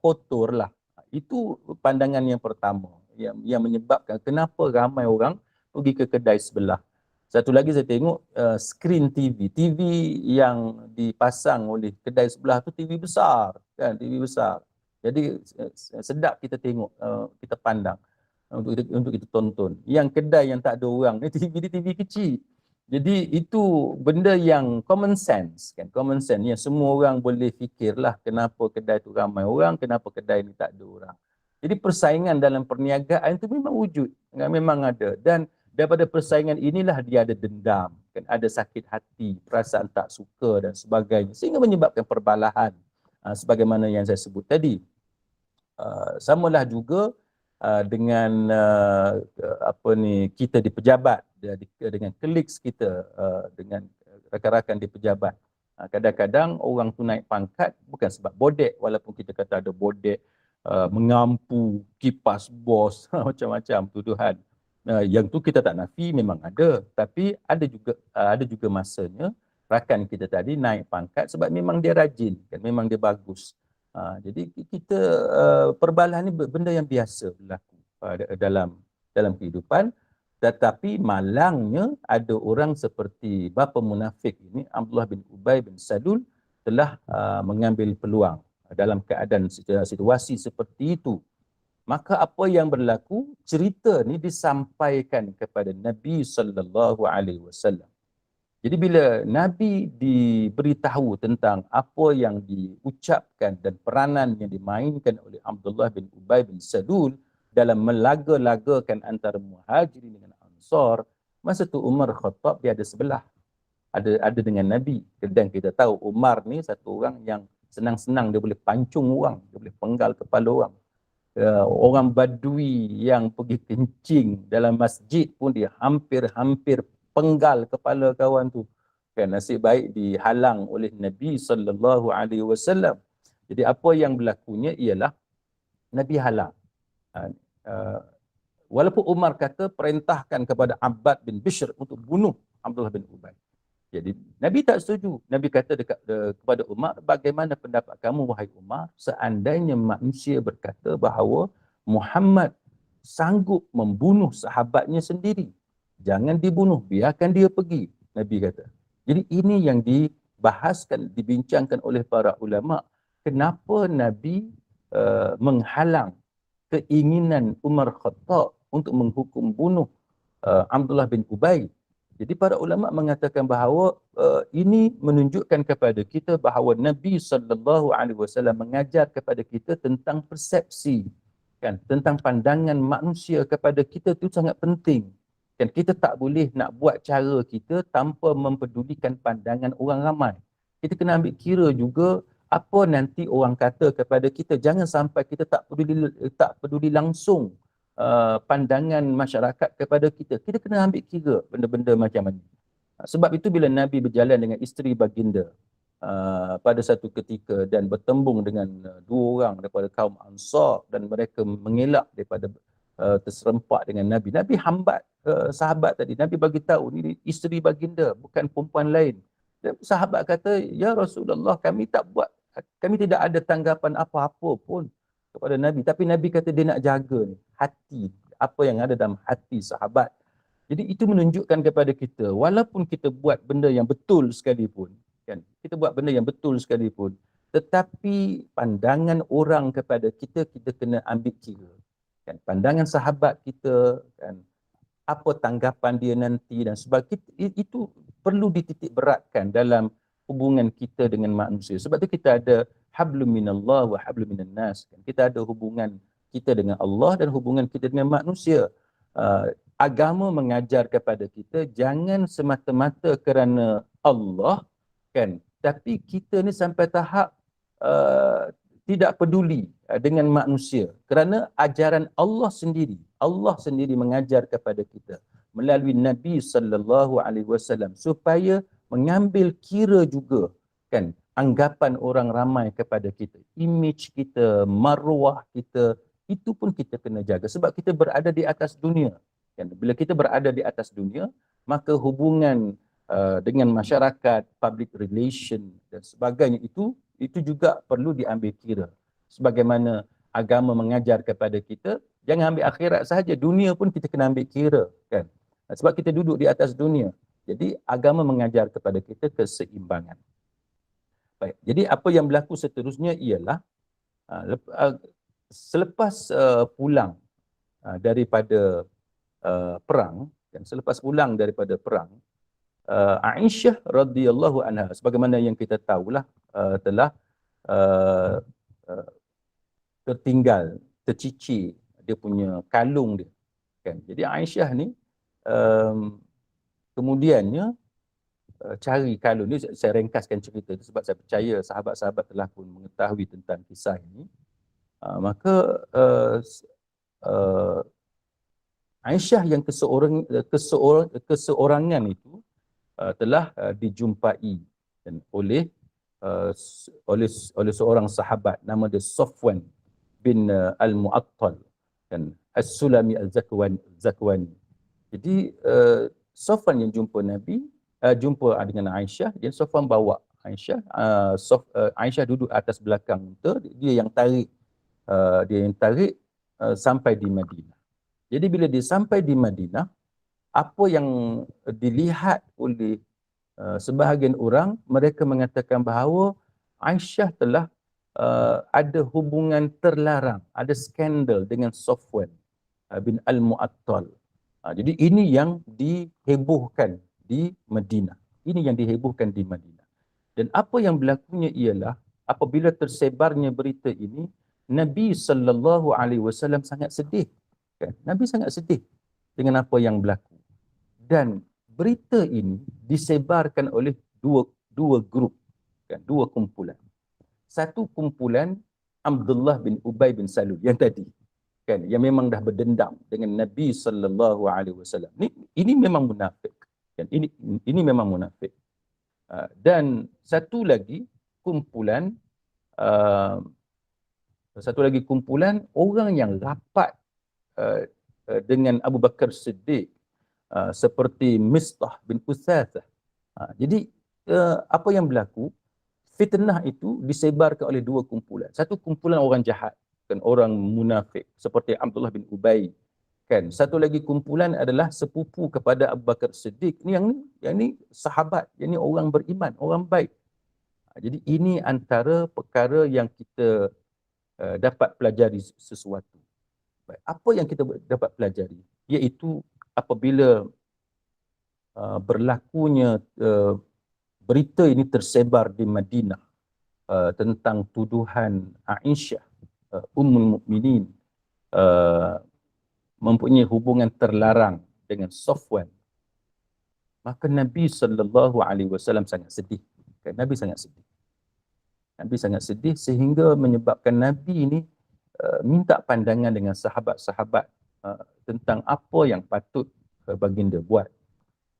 kotor lah. Itu pandangan yang pertama yang menyebabkan kenapa ramai orang pergi ke kedai sebelah. Satu lagi saya tengok skrin TV yang dipasang oleh kedai sebelah tu TV besar kan, TV besar. Jadi sedap kita tengok, kita pandang untuk kita tonton. Yang kedai yang tak ada orang ni TV kecil. Jadi itu benda yang common sense kan, common sense yang semua orang boleh fikirlah kenapa kedai tu ramai orang, kenapa kedai ni tak ada orang. Jadi persaingan dalam perniagaan itu memang wujud, memang ada, dan daripada persaingan inilah dia ada dendam, kan, ada sakit hati, perasaan tak suka dan sebagainya, sehingga menyebabkan perbalahan sebagaimana yang saya sebut tadi. Samalah juga dengan kita di pejabat, dengan colleagues kita, dengan rakan-rakan di pejabat. Kadang-kadang orang tu naik pangkat bukan sebab bodek, walaupun kita kata ada bodek, mengampu, kipas bos, macam-macam tuduhan. Yang tu kita tak nafi, memang ada, tapi ada juga masanya rakan kita tadi naik pangkat sebab memang dia rajin, kan, memang dia bagus. Jadi kita perbalahan ni benda yang biasa berlaku dalam kehidupan. Tetapi malangnya ada orang seperti bapa munafik ini, Abdullah bin Ubay bin Salul, telah mengambil peluang dalam keadaan situasi seperti itu. Maka apa yang berlaku, cerita ni disampaikan kepada Nabi sallallahu alaihi wasallam. Jadi bila Nabi diberitahu tentang apa yang diucapkan dan peranan yang dimainkan oleh Abdullah bin Ubay bin Salul dalam melaga-lagakan antara Muhajirin dengan Ansar, masa tu Umar Khattab dia ada sebelah, ada dengan Nabi. Dan kita tahu Umar ni satu orang yang senang-senang dia boleh pancung orang, dia boleh penggal kepala orang. Orang Badui yang pergi kencing dalam masjid pun dia hampir penggal kepala kawan tu. Kan, nasib baik dihalang oleh Nabi sallallahu alaihi wasallam. Jadi apa yang berlakunya ialah Nabi halang. Walaupun Umar kata perintahkan kepada Abbad bin Bishr untuk bunuh Abdullah bin Ubay. Jadi Nabi tak setuju. Nabi kata kepada Umar, bagaimana pendapat kamu wahai Umar, seandainya manusia berkata bahawa Muhammad sanggup membunuh sahabatnya sendiri, jangan dibunuh, biarkan dia pergi, Nabi kata. Jadi ini yang dibahaskan, dibincangkan oleh para ulama. Kenapa Nabi menghalang keinginan Umar Khattab untuk menghukum bunuh Abdullah bin Ubay. Jadi para ulama mengatakan bahawa ini menunjukkan kepada kita bahawa Nabi SAW mengajar kepada kita tentang persepsi, kan, tentang pandangan manusia kepada kita itu sangat penting. Kan, kita tak boleh nak buat cara kita tanpa mempedulikan pandangan orang ramai. Kita kena ambil kira juga apa nanti orang kata kepada kita. Jangan sampai kita tak peduli langsung pandangan masyarakat kepada kita. Kita kena ambil kira benda-benda macam ni. Sebab itu bila Nabi berjalan dengan isteri baginda pada satu ketika dan bertembung dengan dua orang daripada kaum Ansar dan mereka mengelak daripada terserempak dengan Nabi. Nabi hambat sahabat tadi. Nabi bagi tahu ni isteri baginda, bukan perempuan lain. Dan sahabat kata, "Ya Rasulullah, kami tidak ada tanggapan apa-apa pun kepada Nabi." Tapi Nabi kata dia nak jaga ni, hati, apa yang ada dalam hati sahabat. Jadi itu menunjukkan kepada kita, walaupun kita buat benda yang betul sekalipun, kan, kita buat benda yang betul sekalipun, tetapi pandangan orang kepada kita, kita kena ambil kira. Kan, pandangan sahabat kita, kan, apa tanggapan dia nanti dan sebagainya, itu perlu dititik beratkan dalam hubungan kita dengan manusia. Sebab tu kita ada hablum minallah wa hablum minan nas. Kita ada hubungan kita dengan Allah dan hubungan kita dengan manusia. Agama mengajar kepada kita jangan semata-mata kerana Allah, kan, tapi kita ni sampai tahap tidak peduli dengan manusia kerana ajaran Allah sendiri mengajar kepada kita melalui Nabi SAW supaya mengambil kira juga, kan, anggapan orang ramai kepada kita, image kita, maruah kita, itu pun kita kena jaga sebab kita berada di atas dunia, kan. Bila kita berada di atas dunia, maka hubungan dengan masyarakat, public relation dan sebagainya itu juga perlu diambil kira. Sebagaimana agama mengajar kepada kita, jangan ambil akhirat sahaja, dunia pun kita kena ambil kira, kan. Sebab kita duduk di atas dunia. Jadi agama mengajar kepada kita keseimbangan. Baik. Jadi apa yang berlaku seterusnya ialah selepas pulang daripada perang, dan selepas pulang daripada perang, Aisyah radhiyallahu anha, sebagaimana yang kita tahulah, telah tercicir dia punya kalung dia, kan. Jadi Aisyah ni kemudiannya cari kalung ni. Saya ringkaskan cerita tu sebab saya percaya sahabat-sahabat telah pun mengetahui tentang kisah ini. Maka Aisyah yang keseorangan itu telah dijumpai dan oleh seorang sahabat nama dia Safwan bin Al-Mu'attal, dan As-Sulami Al-Zakwani. Jadi Safwan yang jumpa dengan Aisyah, dan Safwan bawa Aisyah. Aisyah duduk atas belakang unta, dia yang tarik sampai di Madinah. Jadi bila dia sampai di Madinah, apa yang dilihat oleh sebahagian orang, mereka mengatakan bahawa Aisyah telah ada hubungan terlarang, ada skandal dengan Safwan bin Al-Mu'attal. Jadi ini yang dihebohkan di Madinah. Dan apa yang berlakunya ialah apabila tersebarnya berita ini, Nabi SAW sangat sedih. Kan? Nabi sangat sedih dengan apa yang berlaku. Dan berita ini disebarkan oleh dua grup, kan? Dua kumpulan. Satu kumpulan Abdullah bin Ubay bin Salul yang tadi, kan, yang memang dah berdendam dengan Nabi SAW. Ini memang munafik, kan? Ini memang munafik. Dan satu lagi kumpulan orang yang rapat dengan Abu Bakar Siddiq, seperti Mistah bin Uthathah. Jadi apa yang berlaku, fitnah itu disebarkan oleh dua kumpulan. Satu kumpulan orang jahat, kan, orang munafik seperti Abdullah bin Ubay, kan. Satu lagi kumpulan adalah sepupu kepada Abu Bakar Siddiq. Yang ni sahabat, yang ni orang beriman, orang baik. Jadi ini antara perkara yang kita dapat pelajari sesuatu. Baik, apa yang kita dapat pelajari? Iaitu apabila berlakunya berita ini tersebar di Madinah tentang tuduhan Aisyah, Ummul Mukminin, mempunyai hubungan terlarang dengan Safwan, maka Nabi SAW sangat sedih. Nabi sangat sedih. Nabi sangat sedih sehingga menyebabkan Nabi ini minta pandangan dengan sahabat-sahabat tentang apa yang patut baginda buat.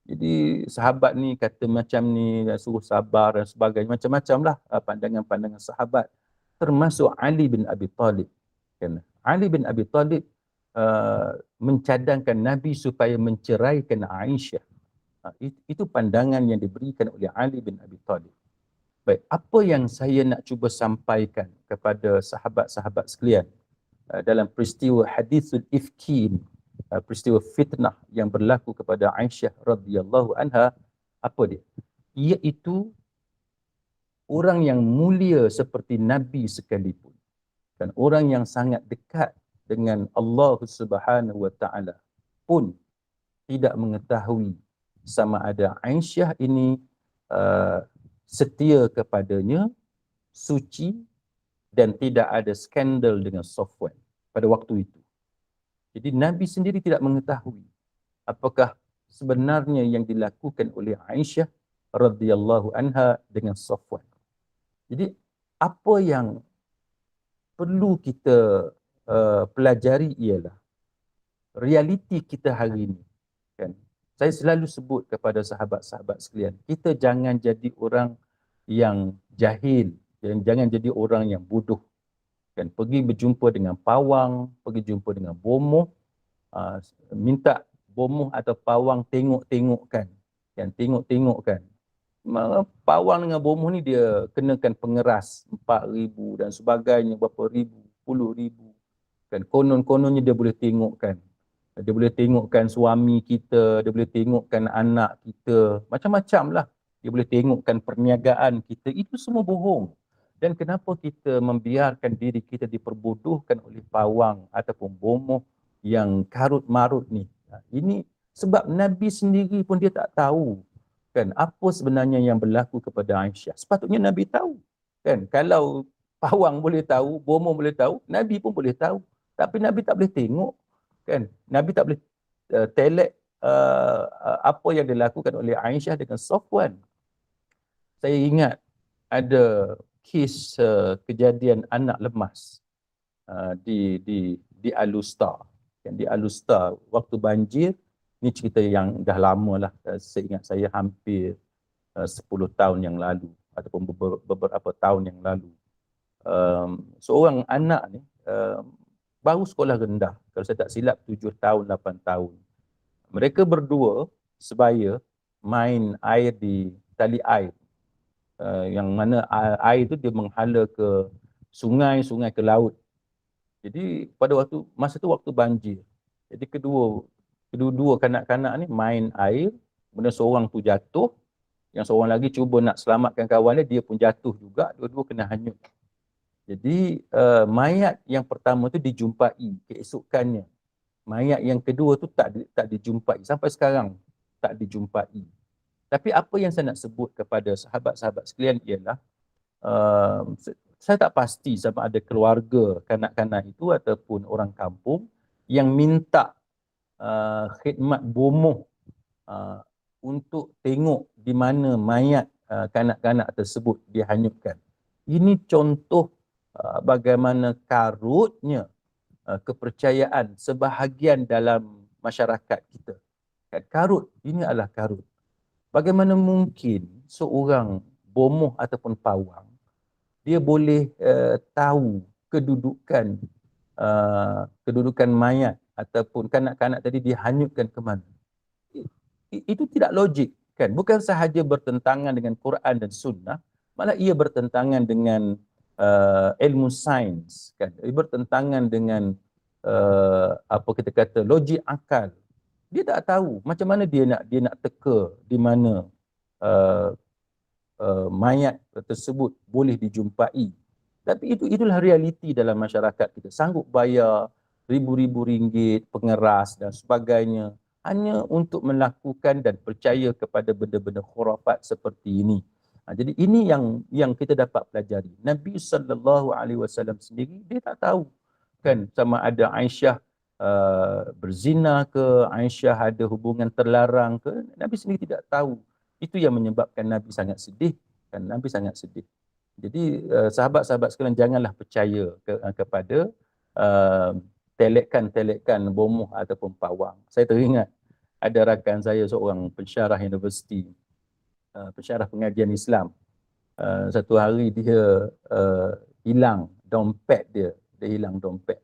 Jadi sahabat ni kata macam ni, suruh sabar dan sebagainya, macam-macam lah pandangan-pandangan sahabat, termasuk Ali bin Abi Talib. Kan? Ali bin Abi Talib mencadangkan Nabi supaya menceraikan Aisyah. Itu pandangan yang diberikan oleh Ali bin Abi Talib. Baik, apa yang saya nak cuba sampaikan kepada sahabat-sahabat sekalian dalam peristiwa hadithul ifki ini, peristiwa fitnah yang berlaku kepada Aisyah radhiyallahu anha, apa dia? Iaitu orang yang mulia seperti Nabi sekalipun, dan orang yang sangat dekat dengan Allah Subhanahu wa taala pun tidak mengetahui sama ada Aisyah ini setia kepadanya, suci, dan tidak ada skandal dengan Safwan pada waktu itu. Jadi Nabi sendiri tidak mengetahui apakah sebenarnya yang dilakukan oleh Aisyah radhiyallahu anha dengan Safwan. Jadi apa yang perlu kita pelajari ialah realiti kita hari ini. Kan? Saya selalu sebut kepada sahabat-sahabat sekalian, kita jangan jadi orang yang jahil, jangan jadi orang yang bodoh. Kan? Pergi berjumpa dengan pawang, pergi jumpa dengan bomoh, minta bomoh atau pawang tengok-tengokkan. Kan? Tengok-tengokkan. Pawang dengan bomoh ni dia kenakan pengeras 4,000 dan sebagainya, berapa ribu, 10,000. Kan? Konon-kononnya dia boleh tengokkan. Dia boleh tengokkan suami kita, dia boleh tengokkan anak kita, macam-macam lah. Dia boleh tengokkan perniagaan kita, itu semua bohong. Dan kenapa kita membiarkan diri kita diperbodohkan oleh pawang ataupun bomoh yang karut-marut ni? Ini sebab Nabi sendiri pun dia tak tahu kan apa sebenarnya yang berlaku kepada Aisyah. Sepatutnya Nabi tahu. Kan? Kalau pawang boleh tahu, bomoh boleh tahu, Nabi pun boleh tahu. Tapi Nabi tak boleh tengok. Kan? Nabi tak boleh telek apa yang dilakukan oleh Aisyah dengan Safwan. Saya ingat ada kes kejadian anak lemas di Alusta. Di Alusta waktu banjir, ni cerita yang dah lama lah, seingat saya hampir 10 tahun yang lalu ataupun beberapa tahun yang lalu. Seorang anak ni baru sekolah rendah, kalau saya tak silap 7 tahun, 8 tahun. Mereka berdua sebaya main air di tali air, yang mana air itu dia menghala ke sungai ke laut. Jadi pada masa tu waktu banjir. Jadi kedua kanak-kanak ni main air, kemudian seorang tu jatuh, yang seorang lagi cuba nak selamatkan kawan dia pun jatuh juga, dua-dua kena hanyut. Jadi mayat yang pertama tu dijumpai keesokannya. Mayat yang kedua tu tak dijumpai. Sampai sekarang tak dijumpai. Tapi apa yang saya nak sebut kepada sahabat-sahabat sekalian ialah saya tak pasti sama ada keluarga kanak-kanak itu ataupun orang kampung yang minta khidmat bomoh untuk tengok di mana mayat kanak-kanak tersebut dihanyutkan. Ini contoh bagaimana karutnya kepercayaan sebahagian dalam masyarakat kita. Karut, ini adalah karut. Bagaimana mungkin seorang bomoh ataupun pawang dia boleh tahu kedudukan mayat ataupun kanak-kanak tadi dihanyutkan ke mana? Itu tidak logik, kan? Bukan sahaja bertentangan dengan Quran dan Sunnah, malah ia bertentangan dengan ilmu sains, kan? Ia bertentangan dengan apa kita kata logik akal. Dia tak tahu macam mana dia nak teka di mana mayat tersebut boleh dijumpai. Tapi itulah realiti dalam masyarakat kita. Sanggup bayar ribu-ribu ringgit, pengeras dan sebagainya hanya untuk melakukan dan percaya kepada benda-benda khurafat seperti ini. Jadi ini yang kita dapat pelajari. Nabi SAW sendiri dia tak tahu kan sama ada Aisyah berzina ke, Aisyah ada hubungan terlarang ke, Nabi sendiri tidak tahu. Itu yang menyebabkan Nabi sangat sedih. Kan Nabi sangat sedih. Jadi sahabat-sahabat sekalian janganlah percaya kepada uh, telekan-telekan bomoh ataupun pawang. Saya teringat ada rakan saya seorang pensyarah universiti, pensyarah pengajian Islam. Satu hari dia hilang dompet dia hilang dompet.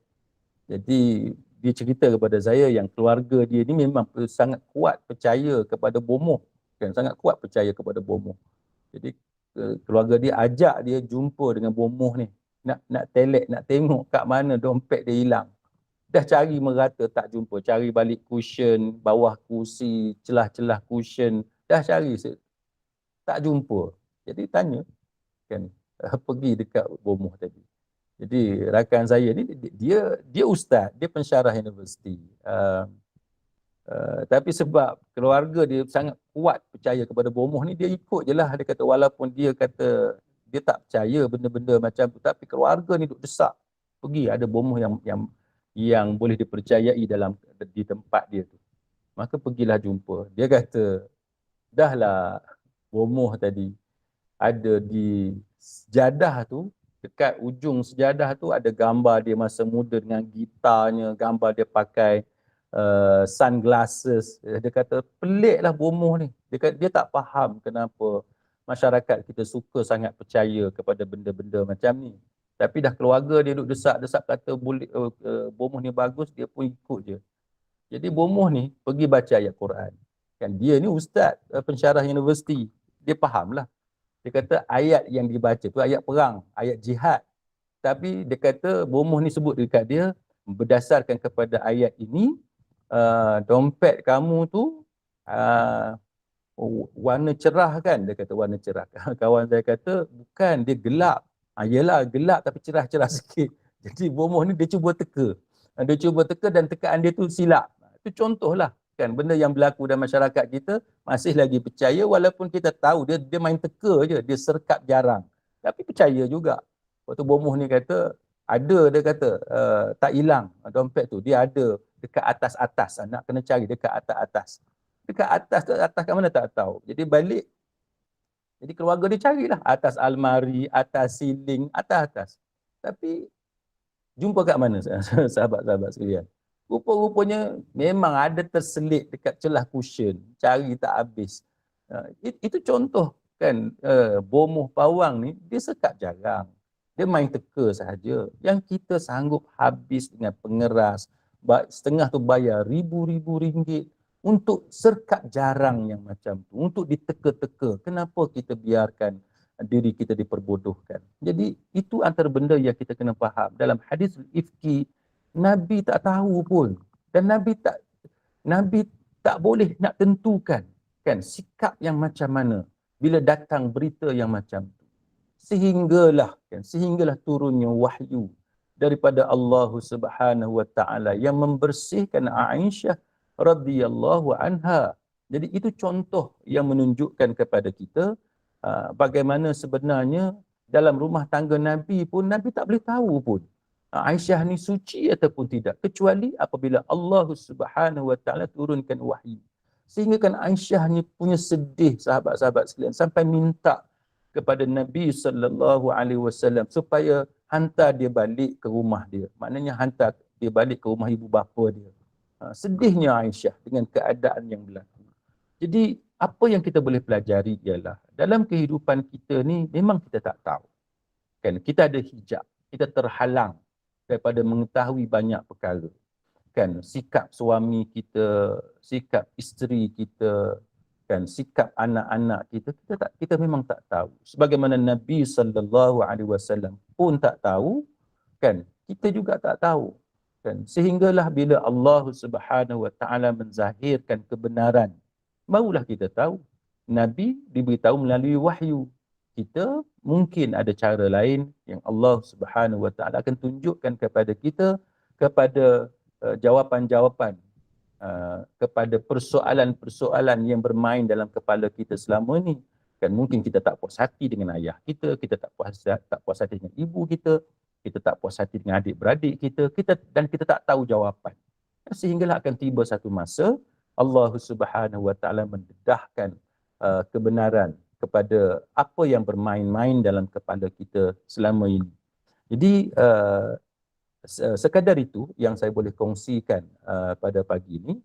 Jadi dia cerita kepada saya yang keluarga dia ni memang sangat kuat percaya kepada bomoh, kan sangat kuat percaya kepada bomoh. Jadi keluarga dia ajak dia jumpa dengan bomoh ni, nak telek, nak tengok kat mana dompet dia hilang. Dah cari merata tak jumpa, cari balik cushion, bawah kursi, celah-celah cushion, dah cari tak jumpa. Jadi tanya kan, pergi dekat bomoh tadi. Jadi rakan saya ni dia ustaz, dia pensyarah universiti. Tapi sebab keluarga dia sangat kuat percaya kepada bomoh ni, dia ikut je lah. Dia kata walaupun dia kata dia tak percaya benda-benda macam tu, tapi keluarga ni duk desak pergi ada bomoh yang boleh dipercayai di tempat dia tu. Maka pergilah jumpa. Dia kata dah lah bomoh tadi ada di sejadah tu, dekat ujung sejadah tu ada gambar dia masa muda dengan gitarnya, gambar dia pakai sunglasses. Dia kata peliklah bomoh ni. Dia kata dia tak faham kenapa masyarakat kita suka sangat percaya kepada benda-benda macam ni. Tapi dah keluarga dia duduk desak-desak kata boleh bomoh ni bagus, dia pun ikut je. Jadi bomoh ni pergi baca ayat Quran. Kan dia ni ustaz pensyarah universiti. Dia fahamlah. Dia kata ayat yang dibaca tu ayat perang, ayat jihad. Tapi dia kata bomoh ni sebut dekat dia berdasarkan kepada ayat ini, dompet kamu tu warna cerah kan? Dia kata warna cerah. Kawan saya kata bukan, dia gelap. Yelah gelap tapi cerah-cerah sikit. Jadi bomoh ni dia cuba teka. Dia cuba teka dan tekaan dia tu silap. Itu contohlah kan benda yang berlaku dalam masyarakat kita, masih lagi percaya walaupun kita tahu dia main teka je, dia serkap jarang. Tapi percaya juga. Waktu bomoh ni kata ada, dia kata tak hilang dompet tu, dia ada dekat atas-atas, nak kena cari dekat atas-atas. Dekat atas kat mana tak tahu. Jadi balik, jadi keluarga dia carilah atas almari, atas siling, atas-atas. Tapi jumpa kat mana sahabat-sahabat sekalian? Rupa-rupanya memang ada terselit dekat celah cushion, cari tak habis. Itu contoh kan, bomoh pawang ni dia sekap jarang. Dia main teka sahaja. Yang kita sanggup habis dengan pengeras, setengah tu bayar ribu-ribu ringgit untuk serkap jarang yang macam tu, untuk diteka-teka. Kenapa kita biarkan diri kita diperbodohkan? Jadi itu antara benda yang kita kena faham. Dalam hadis ifki, Nabi tak tahu pun, dan Nabi tak boleh nak tentukan kan sikap yang macam mana bila datang berita yang macam tu. Sehinggalah turunnya wahyu daripada Allah Subhanahu wa taala yang membersihkan Aisyah radhiyallahu anha. Jadi itu contoh yang menunjukkan kepada kita bagaimana sebenarnya dalam rumah tangga Nabi pun Nabi tak boleh tahu pun Aisyah ni suci ataupun tidak, kecuali apabila Allah Subhanahu wa taala turunkan wahyu. Sehingga kan Aisyah ni punya sedih sahabat-sahabat sekalian sampai minta kepada Nabi sallallahu alaihi wasallam supaya hantar dia balik ke rumah dia. Maknanya hantar dia balik ke rumah ibu bapa dia. Sedihnya Aisyah dengan keadaan yang berlaku. Jadi apa yang kita boleh pelajari ialah dalam kehidupan kita ni memang kita tak tahu. Kan kita ada hijab, kita terhalang daripada mengetahui banyak perkara. Kan sikap suami kita, sikap isteri kita, kan sikap anak-anak kita memang tak tahu. Sebagaimana Nabi sallallahu alaihi wasallam pun tak tahu, kan kita juga tak tahu. Kan sehinggalah bila Allah Subhanahu wa taala menzahirkan kebenaran, barulah kita tahu. Nabi diberitahu melalui wahyu. kita, mungkin ada cara lain yang Allah Subhanahu Wa Taala akan tunjukkan kepada kita, kepada jawapan-jawapan kepada persoalan-persoalan yang bermain dalam kepala kita selama ni. Kan mungkin kita tak puas hati dengan ayah kita tak puas hati dengan ibu kita tak puas hati dengan adik-beradik dan kita tak tahu jawapan. Sehinggalah akan tiba satu masa Allah Subhanahu Wa Taala mendedahkan kebenaran kepada apa yang bermain-main dalam kepala kita selama ini. Jadi sekadar itu yang saya boleh kongsikan pada pagi ini.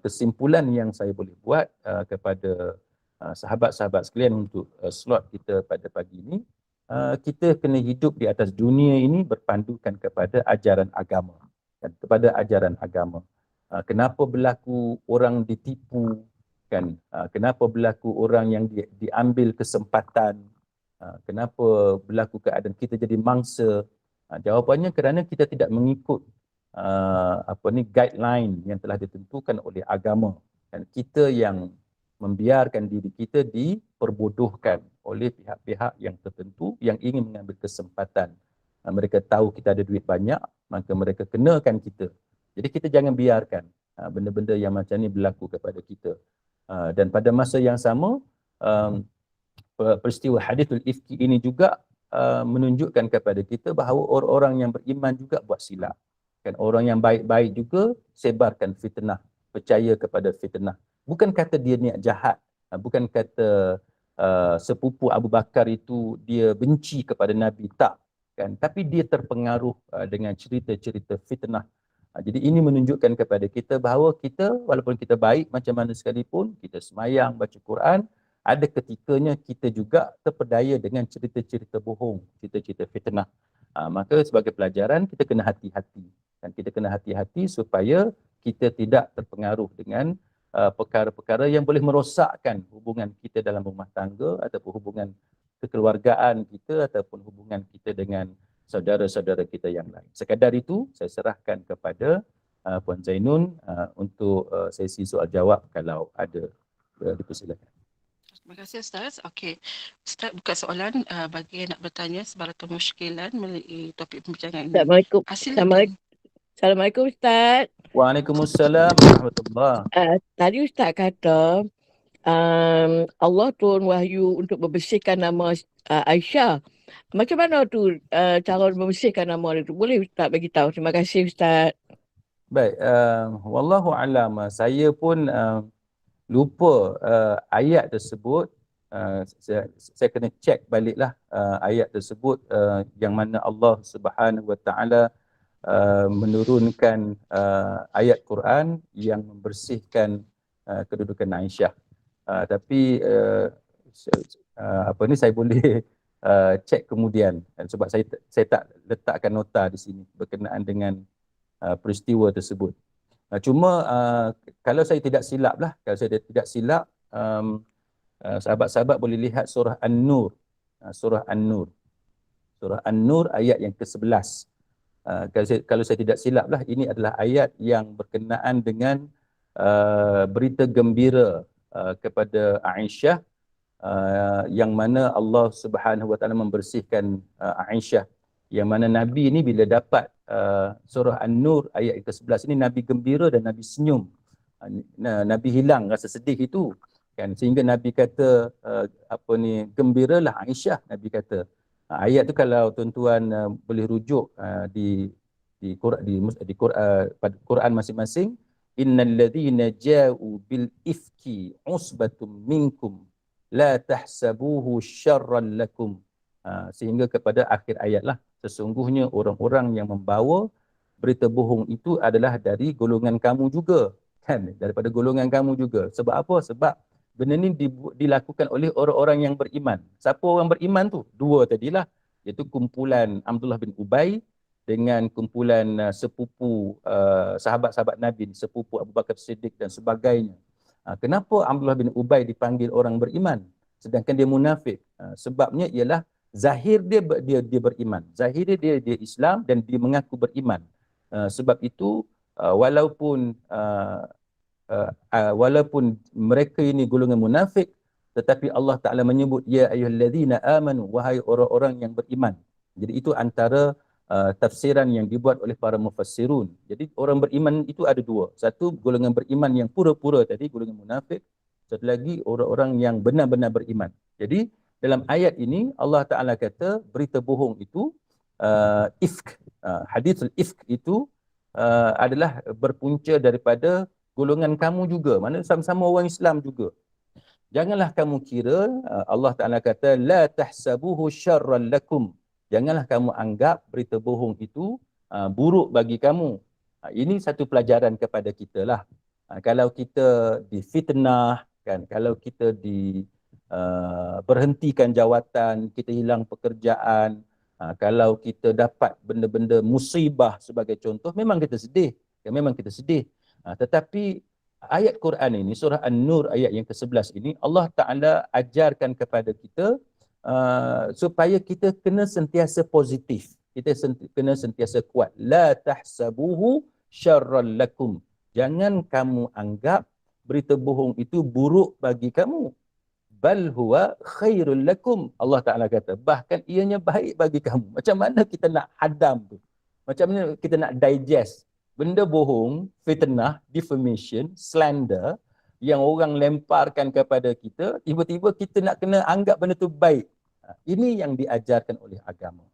Kesimpulan yang saya boleh buat kepada sahabat-sahabat sekalian untuk slot kita pada pagi ini, kita kena hidup di atas dunia ini berpandukan kepada ajaran agama. Kepada ajaran agama. Kenapa berlaku orang ditipu, kan? Kenapa berlaku orang yang diambil kesempatan, kenapa berlaku keadaan kita jadi mangsa. Jawapannya kerana kita tidak mengikut guideline yang telah ditentukan oleh agama, dan kita yang membiarkan diri kita diperbodohkan oleh pihak-pihak yang tertentu yang ingin mengambil kesempatan. Mereka tahu kita ada duit banyak, maka mereka kenakan kita. Jadi kita jangan biarkan benda-benda yang macam ni berlaku kepada kita. Dan pada masa yang sama, peristiwa hadithul ifki ini juga menunjukkan kepada kita bahawa orang-orang yang beriman juga buat silap. Kan, orang yang baik-baik juga sebarkan fitnah, percaya kepada fitnah. Bukan kata dia niat jahat, bukan kata sepupu Abu Bakar itu dia benci kepada Nabi, tak. Kan? Tapi dia terpengaruh dengan cerita-cerita fitnah. Jadi ini menunjukkan kepada kita bahawa kita, walaupun kita baik macam mana sekalipun, kita semayang, baca Quran, ada ketikanya kita juga terpedaya dengan cerita-cerita bohong, cerita-cerita fitnah. Maka sebagai pelajaran kita kena hati-hati. Dan kita kena hati-hati supaya kita tidak terpengaruh dengan perkara-perkara yang boleh merosakkan hubungan kita dalam rumah tangga, ataupun hubungan kekeluargaan kita, ataupun hubungan kita dengan saudara-saudara kita yang lain. Sekadar itu saya serahkan kepada Puan Zainun untuk sesi soal jawab kalau ada. Dipersilakan. Terima kasih Ustaz. Okey, Ustaz buka soalan bagi yang nak bertanya sebarang kemusykilan melalui topik perbincangan ini. Assalamualaikum. Silakan. Assalamualaikum Ustaz. Waalaikumsalam warahmatullahi. Tadi Ustaz kata Allah turun wahyu untuk membersihkan nama Aisyah. Macam mana tu cara membersihkan nama itu? Boleh Ustaz bagi tahu? Terima kasih Ustaz. Baik, wallahu alam. Saya pun lupa ayat tersebut. Saya kena cek baliklah ayat tersebut yang mana Allah Subhanahu Wa Taala menurunkan ayat Quran yang membersihkan kedudukan Aisyah. Tapi saya boleh cek kemudian, sebab saya tak letakkan nota di sini berkenaan dengan peristiwa tersebut. Cuma kalau saya tidak silap, sahabat-sahabat boleh lihat surah An-Nur. Surah An-Nur ayat yang ke-11. Kalau saya tidak silap lah, ini adalah ayat yang berkenaan dengan berita gembira kepada Aisyah, yang mana Allah Subhanahu Wa Taala membersihkan Aisyah. Yang mana Nabi ni bila dapat surah An-Nur ayat ke-11 ini, Nabi gembira dan Nabi senyum. Nabi hilang rasa sedih itu, kan, sehingga Nabi kata gembiralah Aisyah, Nabi kata. Ayat tu kalau tuan-tuan boleh rujuk di Quran masing-masing, innal ladzina ja'u bil ifki usbatum minkum la tahsabuhu syarran lakum, sehingga kepada akhir ayat lah. Sesungguhnya orang-orang yang membawa berita bohong itu adalah dari golongan kamu juga, kan, daripada golongan kamu juga. Sebab apa? Sebab benda ni dilakukan oleh orang-orang yang beriman. Siapa orang beriman tu? Dua tadilah, iaitu kumpulan Abdullah bin Ubay dengan kumpulan sepupu sahabat-sahabat Nabi, sepupu Abu Bakar Siddiq dan sebagainya. Kenapa Abdullah bin Ubay dipanggil orang beriman sedangkan dia munafik? Sebabnya ialah zahir dia beriman, zahir dia Islam dan dia mengaku beriman. Sebab itu walaupun mereka ini golongan munafik, tetapi Allah Ta'ala menyebut ya ayyuhallazina amanu, wahai orang-orang yang beriman. Jadi itu antara tafsiran yang dibuat oleh para mufassirun. Jadi orang beriman itu ada dua. Satu, golongan beriman yang pura-pura tadi, golongan munafik. Satu lagi, orang-orang yang benar-benar beriman. Jadi dalam ayat ini Allah Ta'ala kata berita bohong itu ifk. Hadithul ifk itu adalah berpunca daripada golongan kamu juga. Mana sama-sama orang Islam juga. Janganlah kamu kira, Allah Ta'ala kata, la tahsabuhu syarran lakum. Janganlah kamu anggap berita bohong itu buruk bagi kamu. Ini satu pelajaran kepada kita lah. Kalau kita difitnah, kan, kalau kita berhentikan jawatan, kita hilang pekerjaan, kalau kita dapat benda-benda musibah sebagai contoh, memang kita sedih. Memang kita sedih. Tetapi ayat Quran ini, surah An-Nur ayat yang ke-11 ini, Allah Ta'ala ajarkan kepada kita supaya kita kena sentiasa positif. Kita kena sentiasa kuat. La tahsabuhu syarran lakum. Jangan kamu anggap berita bohong itu buruk bagi kamu. Bal huwa khairul lakum. Allah Ta'ala kata, bahkan ianya baik bagi kamu. Macam mana kita nak hadam tu? Macam mana kita nak digest benda bohong, fitnah, defamation, slander yang orang lemparkan kepada kita, tiba-tiba kita nak kena anggap benda tu baik. Ini yang diajarkan oleh agama.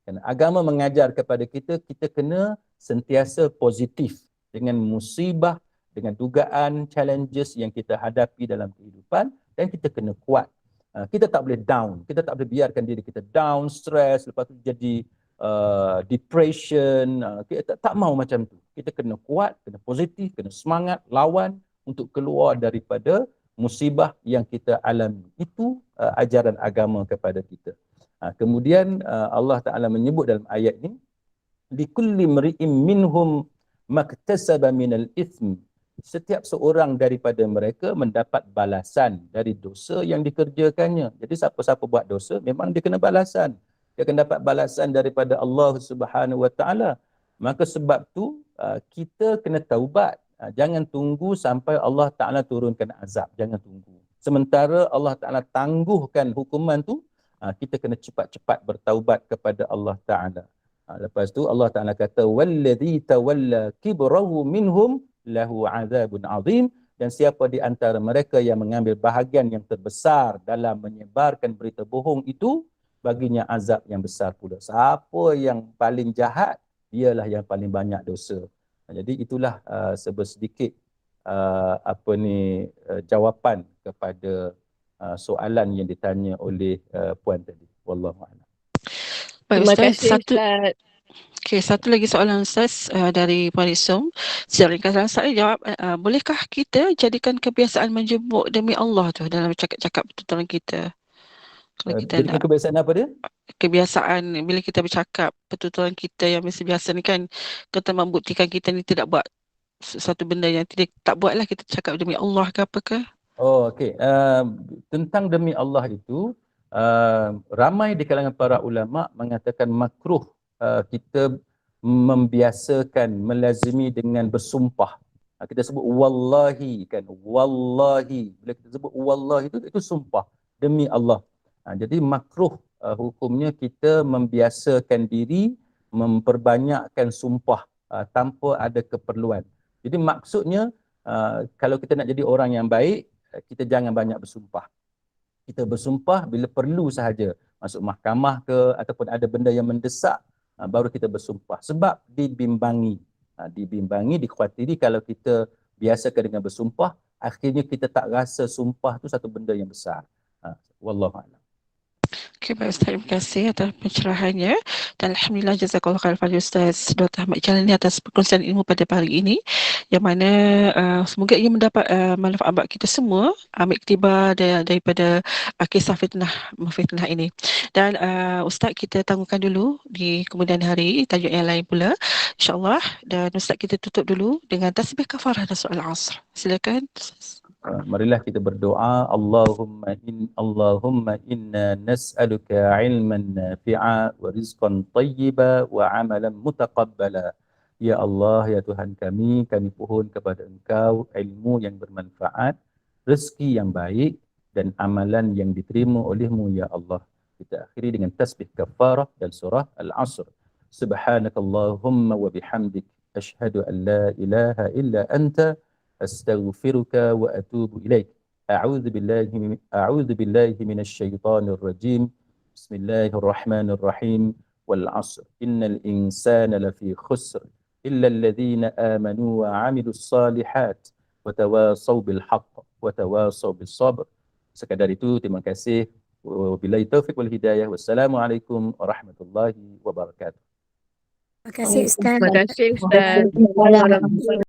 Kerana agama mengajar kepada kita, kita kena sentiasa positif dengan musibah, dengan dugaan, challenges yang kita hadapi dalam kehidupan, dan kita kena kuat. Kita tak boleh down, kita tak boleh biarkan diri kita down, stress, lepas tu jadi depression. Kita tak mau macam tu. Kita kena kuat, kena positif, kena semangat, lawan untuk keluar daripada musibah yang kita alami. Itu ajaran agama kepada kita. Kemudian Allah Ta'ala menyebut dalam ayat ini, likulli mri'im minhum maktasaba minal ithm. Setiap seorang daripada mereka mendapat balasan dari dosa yang dikerjakannya. Jadi siapa-siapa buat dosa, memang dia kena balasan. Dia akan dapat balasan daripada Allah Subhanahu Wa Taala. Maka sebab tu kita kena taubat. Jangan tunggu sampai Allah Ta'ala turunkan azab. Jangan tunggu. Sementara Allah Ta'ala tangguhkan hukuman tu, kita kena cepat-cepat bertaubat kepada Allah Ta'ala. Lepas tu Allah Ta'ala kata, وَالَّذِي تَوَلَّى كِبْرَهُ مِنْهُمْ لَهُ عَذَابٌ عَظِيمٌ. Dan siapa di antara mereka yang mengambil bahagian yang terbesar dalam menyebarkan berita bohong itu, baginya azab yang besar pula. Siapa yang paling jahat, dialah yang paling banyak dosa. Jadi itulah sedikit jawapan kepada soalan yang ditanya oleh puan tadi. Wallahu a'lam. Baik Terima Ustaz, kasih Ustaz. satu lagi soalan Ustaz dari Puan Isum. Secara ringkasan saya jawab, bolehkah kita jadikan kebiasaan menjemput demi Allah tu dalam cakap-cakap pertuturan kita? Kalau kita Jadi kebiasaan apa dia? kebiasaan bila kita bercakap, pertuturan kita yang biasa-biasa ni kan, kita membuktikan kita ni tidak buat sesuatu benda yang tidak tak buatlah, kita cakap demi Allah ke apa ke. Oh, okey. Tentang demi Allah itu, ramai di kalangan para ulama mengatakan makruh kita membiasakan, melazimi dengan bersumpah. Kita sebut wallahi kan, wallahi. Bila kita sebut wallahi itu sumpah demi Allah. Jadi makruh hukumnya kita membiasakan diri memperbanyakkan sumpah tanpa ada keperluan. Jadi maksudnya kalau kita nak jadi orang yang baik, kita jangan banyak bersumpah. Kita bersumpah bila perlu sahaja. Masuk mahkamah ke ataupun ada benda yang mendesak, baru kita bersumpah. Sebab dibimbangi. Dibimbangi, dikhawatiri kalau kita biasakan dengan bersumpah, akhirnya kita tak rasa sumpah tu satu benda yang besar. Wallahu'alam. Okey, baik Ustaz, terima kasih atas pencerahannya, dan alhamdulillah jazakallahu khairan kepada Ustaz Dr. Ahmad Jalani atas perkongsian ilmu pada pagi ini, yang mana semoga ia mendapat manfaat bagi kita semua, ambil iktibar daripada kisah fitnah ini. Dan Ustaz, kita tangguhkan dulu di kemudian hari tajuk yang lain pula insya-Allah, dan Ustaz kita tutup dulu dengan tasbih kafarah dan soal asr. Silakan Ustaz. Marilah kita berdoa. Allahumma inna nas'aluka ilman nafi'a wa rizqan tayyiba wa amalan mutaqabbala. Ya Allah, ya Tuhan kami pohon kepada Engkau ilmu yang bermanfaat, rezeki yang baik, dan amalan yang diterima oleh-Mu ya Allah. Kita akhiri dengan tasbih kafarah dan surah Al-Asr. Subhanakallahumma wa bihamdik asyhadu an la ilaha illa anta astaghfiruka wa atubu ilaik. A'udzu billahi minasy syaithanir rajim. Bismillahirrahmanirrahim. Wal 'asr innal insana lafi khusr illa alladhina amanu wa 'amilus salihat wa tawasaw bil haqq wa tawasaw bis sabr. Sekadar itu, terima kasih. Wabillahi taufiq wal hidayah. Wassalamualaikum warahmatullahi wabarakatuh. Terima kasih Ustaz. Terima kasih Ustaz.